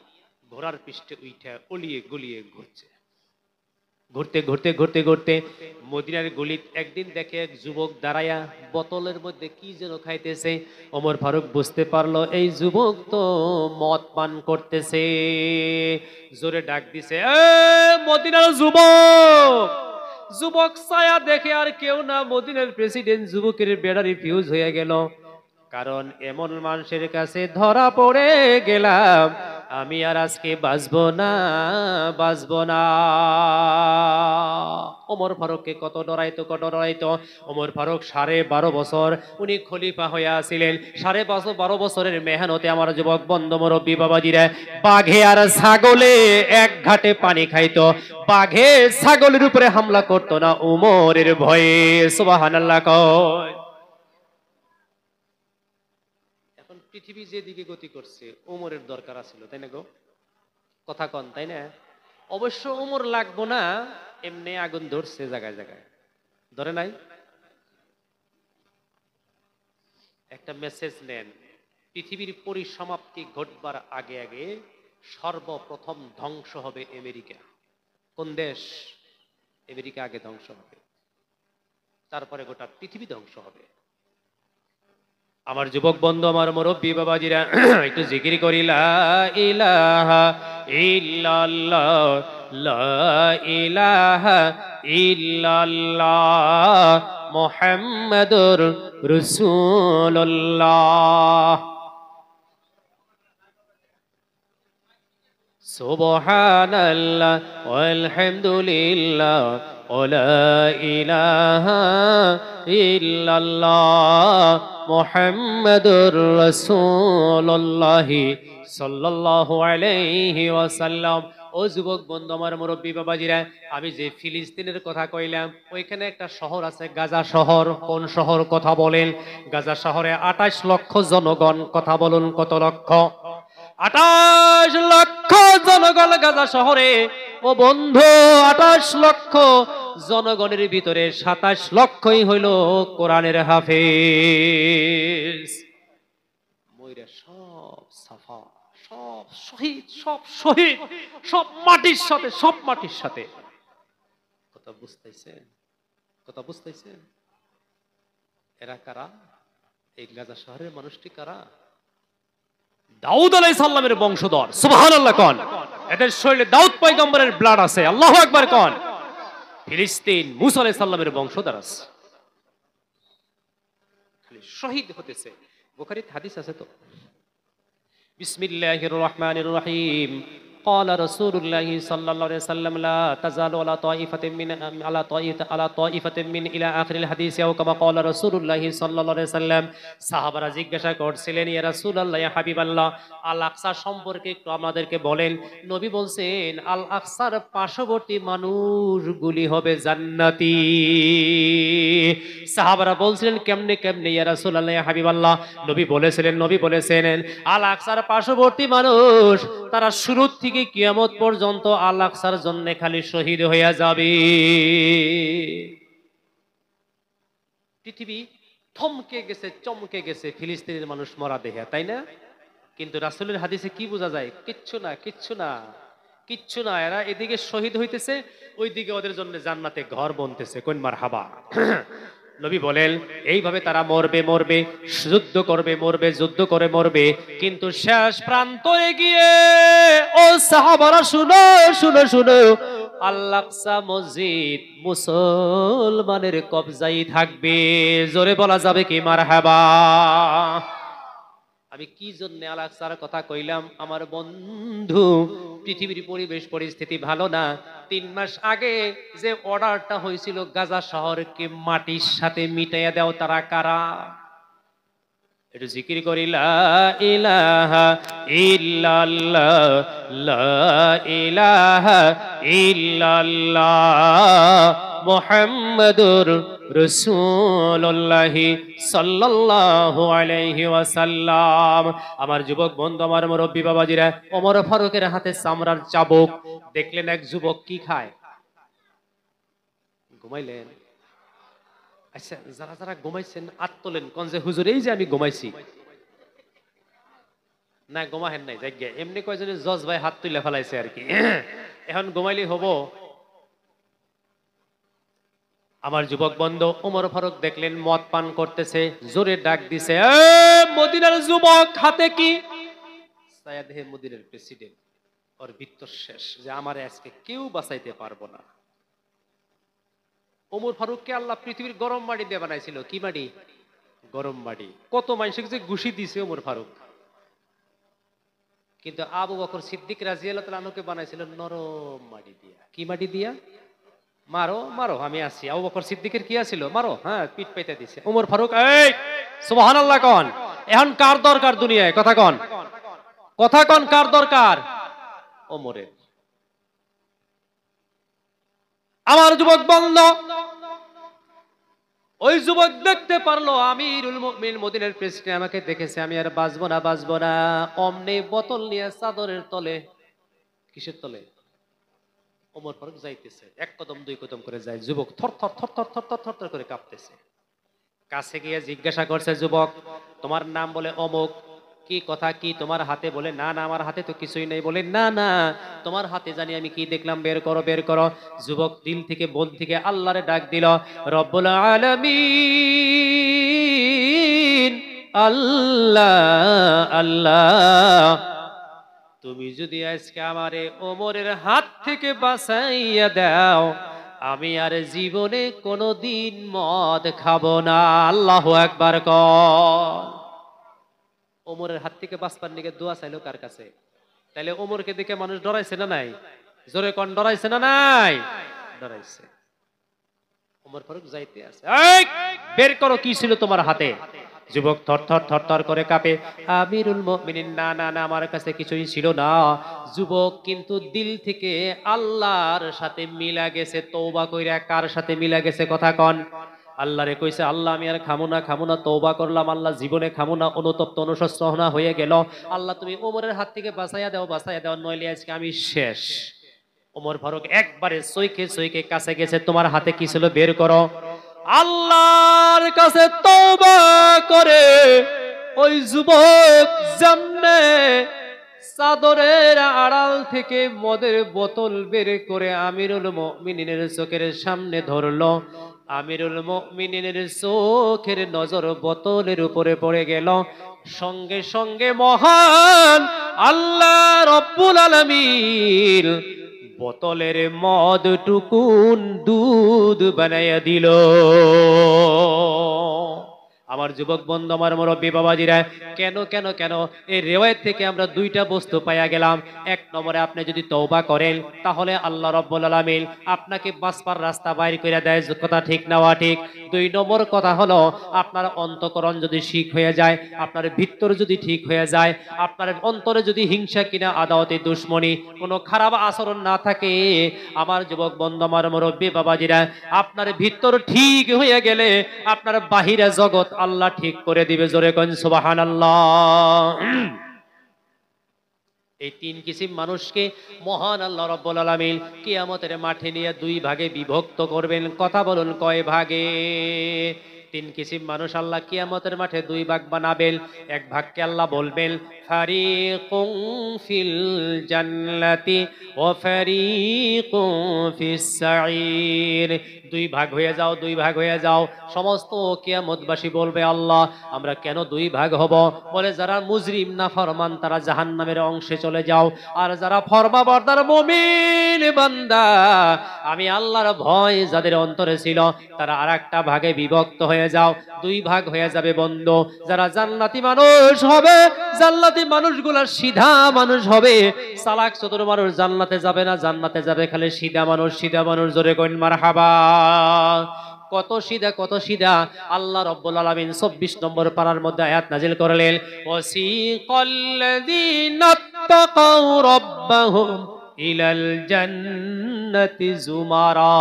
ঘোড়ার পৃষ্ঠে উইঠা অলিয়ে গলিয়ে ঘুরছে। ঘুরতে ঘুরতে ঘুরতে ঘুরতে মদিনার গলিত একদিন দেখে এক যুবক দাঁড়ায়া বোতলের মধ্যে কি যেন খাইতেছে। ওমর ফারুক বুঝতে পারলো এই যুবক তো মদ পান করতেছে। জোরে ডাক দিছে, এ মদিনার যুবক! যুবক ছায়া দেখে আর কেউ না, মদিনার প্রেসিডেন্ট। যুবকের ব্যাটারি ফিউজ হয়ে গেল। কারণ এমন মানুষের কাছে ধরা পড়ে গেলাম, আমি আর আজকে বাঁচবো না, বাঁচবো না। ওমর ফারুককে কত ডরাইতো, কত ডরাইতো। ওমর ফারুক 12.5 বছর উনি খলিফা হয়ে আসিলেন। 12.5 বছরের মেহনতে আমার যুবক বন্ধু মুরব্বী বাবাজিরা, বাঘে আর ছাগলে এক ঘাটে পানি খাইতো, বাঘে ছাগলের উপরে হামলা করতো না উমরের ভয়ে। সুবহানাল্লাহ কয়। এখন পৃথিবী যেদিকে গতি করছে, উমরের দরকার আছিল, তাই না গো? কথা কন, তাই না? অবশ্য উমর লাগবো না, এমনি আগুন ধরছে জায়গায় জায়গায়, ধরে নাই? একটা মেসেজ নেন, পৃথিবীর পরিসমাপ্তি ঘটবার আগে আগে সর্বপ্রথম ধ্বংস হবে আমেরিকা। কোন দেশ? আমেরিকা আগে ধ্বংস হবে, তারপরে গোটা পৃথিবী ধ্বংস হবে। আমার যুবক বন্ধু, আমার মুরব্বী বাবাজিরা, একটু জিকির করি লা ইলাহা ইল্লাল্লাহ, লা ইলাহা ইল্লাল্লাহ, মুহাম্মাদুর রাসূলুল্লাহ। সুবহানাল্লাহ ওয়ালহামদুলিল্লাহ ওয়ালা ইলাহা ইল্লাল্লাহ, মুহাম্মাদুর রাসূলুল্লাহ সাল্লাল্লাহু আলাইহি ওয়াসাল্লাম। ও যুবক বন্ধু, আমার মুরব্বী বাবাজিরা, আমি যে ফিলিস্তিনের কথা কইলাম, ওইখানে একটা শহর আছে গাজা শহর। কোন শহর? কথা বলেন। গাজা শহরে 28 লক্ষ জনগণ। কথা বলুন, কত লক্ষ? 28 লক্ষ জনগণ গাজা শহরে। ও বন্ধু, 28 লক্ষ জনগণের ভিতরে 27 লক্ষই হইল কোরআনের হাফেজ। মইরা সব সাফা, সব শহীদ, সব শহীদ, সব মাটির সাথে, সব মাটির সাথে। কথা বুঝতেছেন? কথা বুঝতেছেন? এরা কারা? এই গাজা শহরের মানুষটি কারা? দাউদ আলাইহিস সালামের বংশধর। সুবহানাল্লাহ কোন। এদের শরীরে দাউদ পয়গম্বরের ব্লাড আছে। আল্লাহু আকবার কোন। ফিলিস্তিন মুসা আলাইহিস সালামের বংশধর আছে, খালি শহীদ হতেছে। বুখারীতে হাদিস আছে তো, বিসমিল্লাহির রহমানির রহিম, قال رسول الله صلى الله عليه وسلم لا تزال على طائفة من إلى آخر الحديث أو كما قال رسول الله صلى الله عليه وسلم সাহাবারা জিজ্ঞাসা করছিলেন ইয়া রাসূলুল্লাহ ইয়া হাবিবাল্লাহ আল আকসা সম্পর্কে একটু আমাদেরকে বলেন নবী বলছেন আল আকসার পার্শ্ববর্তী মানুষগুলি হবে জান্নাতি সাহাবারা বলছিলেন কেমনে কেমনে ইয়া রাসূলুল্লাহ ইয়া হাবিবাল্লাহ নবী বলেছেন আল আকসার পার্শ্ববর্তী মানুষ তারা শুরু থেকে কিয়ামত পর্যন্ত আল আকসার জন্য খালি শহীদ হয়ে যাবে পৃথিবী থমকে গেছে চমকে গেছে ফিলিস্তিনের মানুষ মরা দেখে তাই না কিন্তু রাসূলের হাদিসে কি বোঝা যায় কিচ্ছু না এরা এদিকে শহীদ হইতেছে ওইদিকে ওদের জন্য জান্নাতে ঘর বনতেছে কোন মারহাবা নবী বলেন এইভাবে তারা মরবে যুদ্ধ করে মরবে কিন্তু শেষ প্রান্তে গিয়ে ও সাহাবারা শুনো আল আকসা মসজিদ মুসলমানের কবজায় থাকবে জোরে বলা যাবে কি মারহাবা আমি কি জন্য আল আকসার কথা কইলাম আমার বন্ধু পৃথিবীর পরিবেশ পরিস্থিতি ভালো না 3 মাস আগে যে অর্ডারটা হয়েছিল গাজা শহরকে মাটির সাথে মিটাইয়া দাও তারা কারা একটু জিকির করি লা ইলাহা ইল্লাল্লাহ লা ইলাহা ইল্লাল্লাহ মুহাম্মাদুর রাসূলুল্লাহ সাল্লাল্লাহু আলাইহি ওয়াসাল্লাম আমার যুবক বন্ধু আমার মুরব্বি বাবাজিরা ওমর ফারুকের হাতে চামড়ার চাবুক দেখলেন এক যুবক কি খায় ঘুমাইলেন আচ্ছা যারা ঘুমাইছেন হাত তোলেন কোন যে হুজুর এই যে আমি ঘুমাইছি না ঘুমাহেন নাই জায়গা এমনি কয়জনে জজ ভাই হাত তুলে ফেলাইছে আর কি এখন ঘুমাইলে হবো আমার যুবক বন্ধু ওমর ফারুক দেখলেন মদ পান করতেছে জোরে ডাক দিছে মদিনার যুবক হাতে কি সায়াদ হে মদিনার প্রেসিডেন্ট ওর বৃত্ত শেষ যে আমারে আজকে কেউ বাঁচাইতে পারবো না ওমর ফারুককে আল্লাহ পৃথিবীর গরম মাটি দিয়ে বানাইছিল কি মাটি গরম মাটি কত মানুষকে যে ঘুষি দিছে ওমর ফারুক কিন্তু আবু বকর সিদ্দিক রাদিয়াল্লাহু তাআলা আনহুকে বানাইছিল নরম মাটি দিয়া কি মাটি দিয়া মারো আমি আছি আবু বকর সিদ্দিকের কি আছিল মারো হ্যাঁ পিঠ পাইতে দিছে ওমর ফারুক এই সুবহানাল্লাহ কোন এখন কার দরকার দুনিয়ায় কথা কোন কার দরকার ওমরের আমার যুবক বন্ধু ওই যুবক দেখতে পারলো আমিরুল মুমিনিন মদিনার প্রেসিডেন্ট আমাকে দেখেছে আমি আর বাঁচবো না অমনে বোতল নিয়ে চাদরের তলে কিসের তলে ওমর ফারুক যাইতেছে এক কদম দুই কদম করে যায় যুবক থর করে কাঁপতেছে কাছে গিয়ে জিজ্ঞাসা করছে যুবক তোমার নাম বলে অমুক কি কথা কি তোমার হাতে বলে না আমার হাতে তো কিছুই নেই বলে না তোমার হাতে জানি আমি কি দেখলাম বের করো যুবক দিল থেকে মন থেকে আল্লাহরে ডাক দিল রব্বুল আলামিন আল্লাহ তুমি যদি আজকে আমারে ওমরের হাত থেকে বাঁচাইয়া দাও আমি আর জীবনে কোনোদিন মদ খাবো না আল্লাহু আকবার কর ওমরের হাত থেকে বাঁচবার নিকে দোয়া চাইলো কার কাছে তাইলে ওমরকে দেখে মানুষ ডরাইছে না নাই জোরে কোন ডরাইছে না নাই ডরাইছে ওমর ফারুক যাইতে আছে এই বের করো কি ছিল তোমার হাতে যুবক থর করে কাঁপে আমিরুল মুমিনিন না আমার কাছে কিছুই ছিল না যুবক কিন্তু দিল থেকে আল্লাহর সাথে মিলা গেছে তওবা কইরা কার সাথে মিলা গেছে কথা কোন আল্লাহরে কইছে আল্লাহ আমি আর খামু না তওবা করলাম আল্লাহ জীবনে খামু না অনুতপ্ত অনুশোচনা হয়ে গেল আল্লাহ তুমি ওমরের হাত থেকে বাঁচাইয়া দাও নইলে আজকে আমি শেষ ওমর ফারুক একবারে সইকে কাছে গেছে তোমার হাতে কি ছিল বের করো আল্লাহর কাছে তওবা করে ওই যুবক জামনে চাদরের আড়াল থেকে মদের বোতল বের করে আমিরুল মুমিনিনের চোখের সামনে ধরলো আমিরুল মুমিনিনের চোখের নজর বোতলের উপরে পড়ে গেল সঙ্গে সঙ্গে মহান আল্লাহ রব্বুল আলামিন বোতলের মদ টুকুন দুধ বানাইয়া দিল আমার যুবক বন্ধু, আমার মুরব্বী বাবাজিরা, কেন কেন কেন এই রিওয়ায়াত থেকে আমরা দুইটা বস্তু পাইয়া গেলাম। এক নম্বরে, আপনি যদি তওবা করেন তাহলে আল্লাহ রাব্বুল আলামিন আপনাকে বাঁচবার রাস্তা বাইর করে দেয়, কথা ঠিক না ঠিক। দুই নম্বর কথা হলো, আপনার অন্তঃকরণ যদি ঠিক হয়ে যায়, আপনার ভিতর যদি ঠিক হয়ে যায়, আপনার অন্তরে যদি হিংসা কিনা আদাওয়াতে দুশ্মনী কোনো খারাপ আচরণ না থাকে, আমার যুবক বন্ধু, আমার মুরব্বী বাবাজিরা, আপনার ভিতর ঠিক হয়ে গেলে আপনার বাহিরা জগৎ আল্লাহ ঠিক করে দিবে। জোরে কোন সুবহানাল্লাহ। এই তিন কিসিম মানুষকে মহান আল্লাহ রাব্বুল আলামিন কিয়ামতের মাঠে নিয়ে দুই ভাগে বিভক্ত করবেন। কথা বলুন, কয় ভাগে? তিন কিসিম মানুষ আল্লাহ কিয়ামতের মাঠে দুই ভাগ বানাবেন। এক ভাগকে আল্লাহ বলবেন ফারিকুন ফিল জান্নাতি ওয়া ফারিকুন ফিস সাঈর। দুই ভাগ হয়ে যাও, দুই ভাগ হয়ে যাও। সমস্ত কিয়ামতবাসী বলবে, আল্লাহ আমরা কেন দুই ভাগ হব? বলে, যারা মুজরিম নাফরমান তারা জাহান্নামের অংশে চলে যাও, আর যারা ফরমাবরদার মুমিন বান্দা, আমি আল্লাহর ভয় যাদের অন্তরে ছিল, তারা আরেকটা ভাগে বিভক্ত হয়ে যাও। দুই ভাগ হয়ে যাবে বন্ধু। যারা জান্নাতি মানুষ হবে, জান্নাতি মানুষগুলা সিধা মানুষ হবে। চালাক চতুর মানুষ জান্নাতে যাবে না, জান্নাতে যাবে খালি সিধা মানুষ, সিধা মানুষ। জোরে কইন মারহাবা। কত সিধা, কত সিধা! আল্লাহ রাব্বুল আলামিন 24 নম্বর পারার মধ্যে আয়াত নাজিল করলেন, ওয়াসিকাল্লাযীনা তাকাউ রাব্বাহুম ইলাল জান্নাতি যুমারা।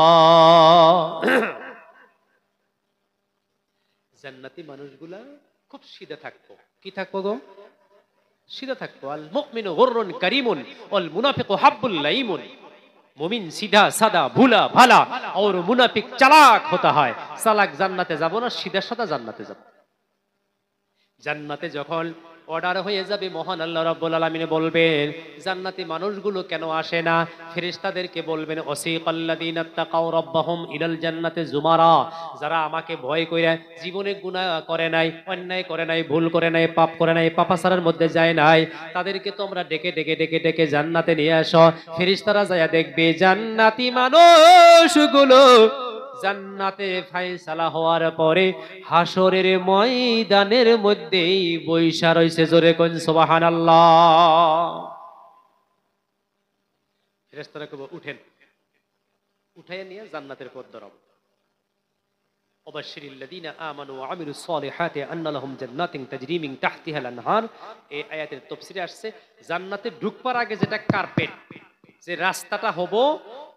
জান্নাতি মানুষগুলা খুব সিধা থাকবো। কি থাকবো গো? সিধা থাকবো। আল মুমিনু গুররুন কারীমুন ওয়াল মুনাফিকু হাব্বুল লাইমুন। মুমিন সিধা সাদা ভুলা ভালা, আর মুনাফিক চালাক হতে হয়। চালাক জান্নাতে যাব না, সিধা সাদা জান্নাতে যাব। জান্নাতে যখন অর্ডার হয়ে যাবে, মহান আল্লাহ রাব্বুল আলামিন বলবেন, জান্নাতি মানুষগুলো কেন আসে না? ফেরেশতাদেরকে বলবেন, ওয়াসিকাল্লাযীনা তাকাউ রাব্বাহুম ইলাল জান্নাতি যুমারা। যারা আমাকে ভয় কইরা জীবনে গুনাহ করে নাই, অন্যায় করে নাই, ভুল করে নাই, পাপ করে নাই, পাপাচারের মধ্যে যায় নাই, তাদেরকে তোমরা ডেকে ডেকে ডেকে ডেকে জান্নাতে নিয়ে আসো। ফেরেশতারা যায়া দেখবে জান্নাতি মানুষগুলো জান্নাতে ফায়সালা হওয়ার পরে হাসরের ময়দানের মধ্যেই বৈশা রইছে। জোরে কোন সুবহানাল্লাহ। ফেরেশতারা কইবো, উঠেন। উঠাইয়া নিয়ে জান্নাতের পথ ধরাবো। ওয়াবাশশিরিল্লাযীনা আমানু ওয়া আমিলুস সালিহাতি আন্না লাহুম জান্নাতিন তাজরি মিন তাহতিহাল আনহার। এই আয়াতের তাফসীরে আসছে, জান্নাতে ঢুকবার আগে যেটা কার্পেট, যে রাস্তাটা হবো,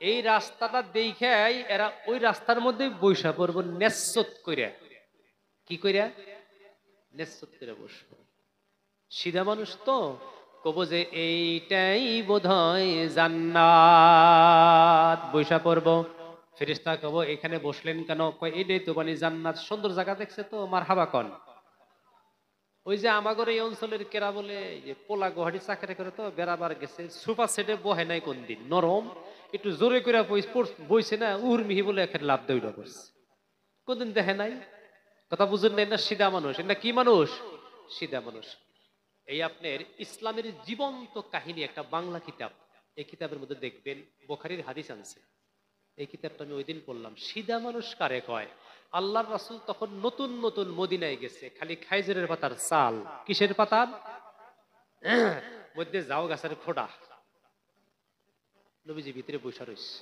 এই রাস্তাটা দেখাই এরা ওই রাস্তার মধ্যে বৈশা পড়বো নেসত কইরা। কি কইরা? নেসত করে বসবো। সিধা মানুষ তো কব যে এইটাই বোধহয় জান্নাত, বৈশা পড়বো। ফেরেশতা কব, এখানে বসলেন কেন? কয় এইটাই তো মানে জান্নাত, সুন্দর জায়গা দেখছে তো, মারহাবা কন। ওই যে আমাগর এই অঞ্চলের কেরা বলে যে পোলা গুয়াহাটি চাকরি করে তো বেড়াবার গেছে, সোফা সেটে বহে নাই কোন দিন, নরম একটু জোরে করে বইছে না, উর্মিহি বলে এখানে লাভ দৌড়া করছে, কোনদিন দেখে নাই। কথা বুঝেন না? এটা সিধা মানুষ। এটা কি মানুষ? সিধা মানুষ। এই আপনার ইসলামের জীবন্ত কাহিনী একটা বাংলা কিতাব, এই কিতাবের মধ্যে দেখবেন বুখারীর হাদিস আনছে। এই কিতাবটা আমি ওই দিন পড়লাম। সিধা মানুষ কারে কয়? আল্লাহর রাসূল তখন নতুন নতুন মদিনায় গেছে, খালি খাইজরের পাতার চাল, কিসের পাতার মধ্যে যাও গাছের খোড়া, নবীজি ভিতরে বসে রইছে।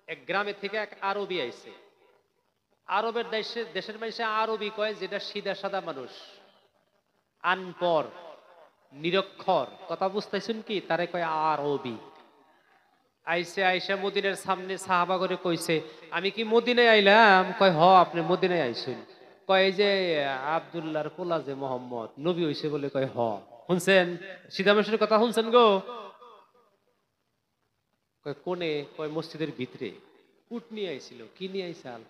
এক গ্রামে থেকে এক আরবি আইছে। আরবের দেশের মানুষে আরবি কয় যেটা সিধা সাদা মানুষ, আনপর, নিরক্ষর। কথা বুঝতেছেন কি? তারে কয় আরবি। আইসে আইসা মদিনার সামনে সাহাবা করে কইছে, আমি কি মদিনায় আইলাম? কয় হ, আপনি মদিনায় আইছেন। কয় যে আব্দুল্লাহর পোলা যে মোহাম্মদ নবী হইছে বলে। কয় হ। শুনছেন? সিধা মানুষের কথা শুনছেন গো? কয় কোনে? কয় মসজিদের ভিতরে। উট নিয়ে আইছিল। কি নিয়ে আইসাল?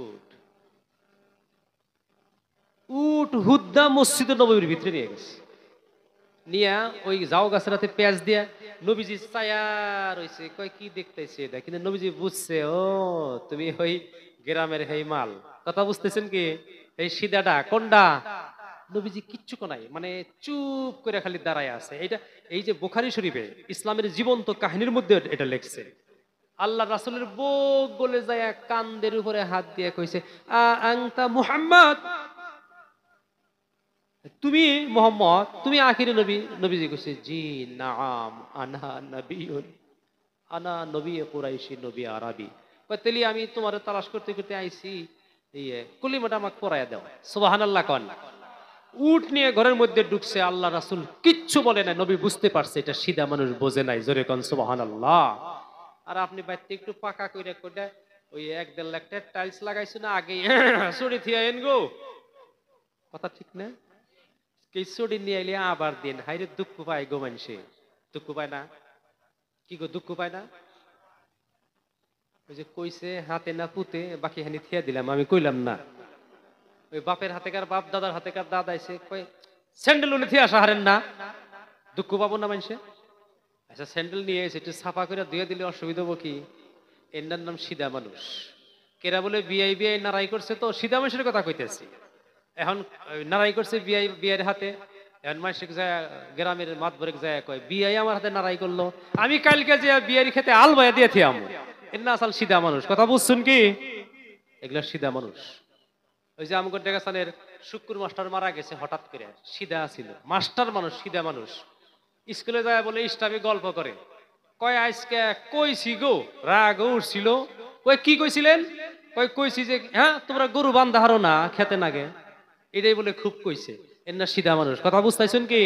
উট। উট হুদ্দা মসজিদের নবীর ভিতরে নিয়ে গেছে। নিয়া ওই যাও গাছের হাতে পেঁয়াজ দিয়া নবীজি ছায়া রইছে। কয় কি দেখতেছে এটা? কিন্তু নবীজি বুঝছে, ও তুমি ওই গ্রামের হেই মাল। কথা বুঝতেছেন কি? এই সিধাটা কোনটা? নবীজি কিচ্ছু নাই, মানে চুপ করে খালি দাঁড়ায় আছে। এটা এই যে বুখারী শরীফে ইসলামের জীবন্ত কাহিনীর মধ্যে এটা লেখছে। আল্লাহ রাসূলের বুক গলে যায়, কান্দের উপরে হাত দিয়ে কইছে, আনতা মুহাম্মদ, তুমি মুহাম্মদ, তুমি আখিরি নবী? নবীজি কইছে, জি নাম আনা নবিয়ুন, আনা নবী কুরাইশি, নবী আরবি। কয় তেলি আমি তোমার তালাশ করতে করতে আইছি, কলিমাটা আমাকে পড়াইয়া দাও। সুবহানাল্লাহ কোন। উট নিয়ে ঘরের মধ্যে ঢুকছে, আল্লাহ রাসূল কিচ্ছু বলে না, নবী বুঝতে পারছে এটা সিধা মানুষ বোঝে নাই, জোরে কোন সুবহানাল্লাহ। আর আপনি বাইতে একটু পাকা কইরা কইরা ওই 1-1.5 লাখ টাকা টাইলস লাগাইছো না আগে, সরি থিয়া এন গো, কথা ঠিক না? কিছুটি নিয়ে আইলে আবার দিন, হাইরে দুঃখ পায় গো মানুষে, দুঃখ পায় না? কি গো দুঃখ পায় না? ওই যে কইছে হাতে না পুতে বাকি হানি থিয়া দিলাম, আমি কইলাম না। ওই বাপের হাতেকার বাপ, দাদার হাতেকার দাদা এসে কয় স্যান্ডেল উনি থিয়া আসা হারেন না, দুঃখ পাবো না মানুষে? আচ্ছা স্যান্ডেল নিয়ে এসে একটু সাফা করে ধুয়ে দিলে অসুবিধা হবো কি? এনার নাম সিধা মানুষ। কেরা বলে বিআই বিআই নারাই করছে, তো সিধা মানুষের কথা কইতেছি। এখন নারাই করছে বিআই বিআইয়ের হাতে, এখন মানুষের যায় গ্রামের মাতবরেক যায় কয় বিআই আমার হাতে নারাই করলো, আমি কালকে যে বিআইয়ের খেতে আল বয়া দিয়ে থিয়াম, এর না আসল সিধা মানুষ। কথা বুঝছেন কি? এগুলা সিধা মানুষ। ওই যে আমগর ডেগাসানের শুক্র মাস্টার মারা গেছে হঠাৎ করে, সিধা ছিল মাস্টার মানুষ, সিধা মানুষ। স্কুলে যায় বলে ইসলামী গল্প করে, কয় আজকে কইছি গো, রাগ উঠছিল, কয় কি কইছিলেন? কয় কইছি যে হ্যাঁ তোমরা গরু বান্ধা হারো না খেতে নাগে, এটাই বলে খুব কইছে। এর না সিধা মানুষ। কথা বুঝতেছেন কি?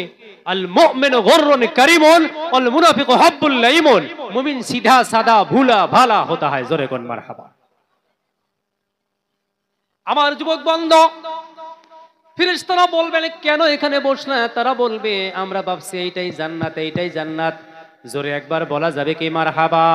আল মুমিনু গররুন কারীমুন ওয়াল মুনাফিকু হাব্বুল লাইমুন। মুমিন সিধা সাদা ভুলা ভালা হতা হয়, জোরে কোন মারহাবা। আমার যুবক বন্ধু, ফেরেশতারা বলবেন কেন এখানে বসনা? তারা বলবে আমরা ভাবছি এইটাই জান্নাত, এইটাই জান্নাত। জোরে একবার বলা যাবে কি মারহাবা?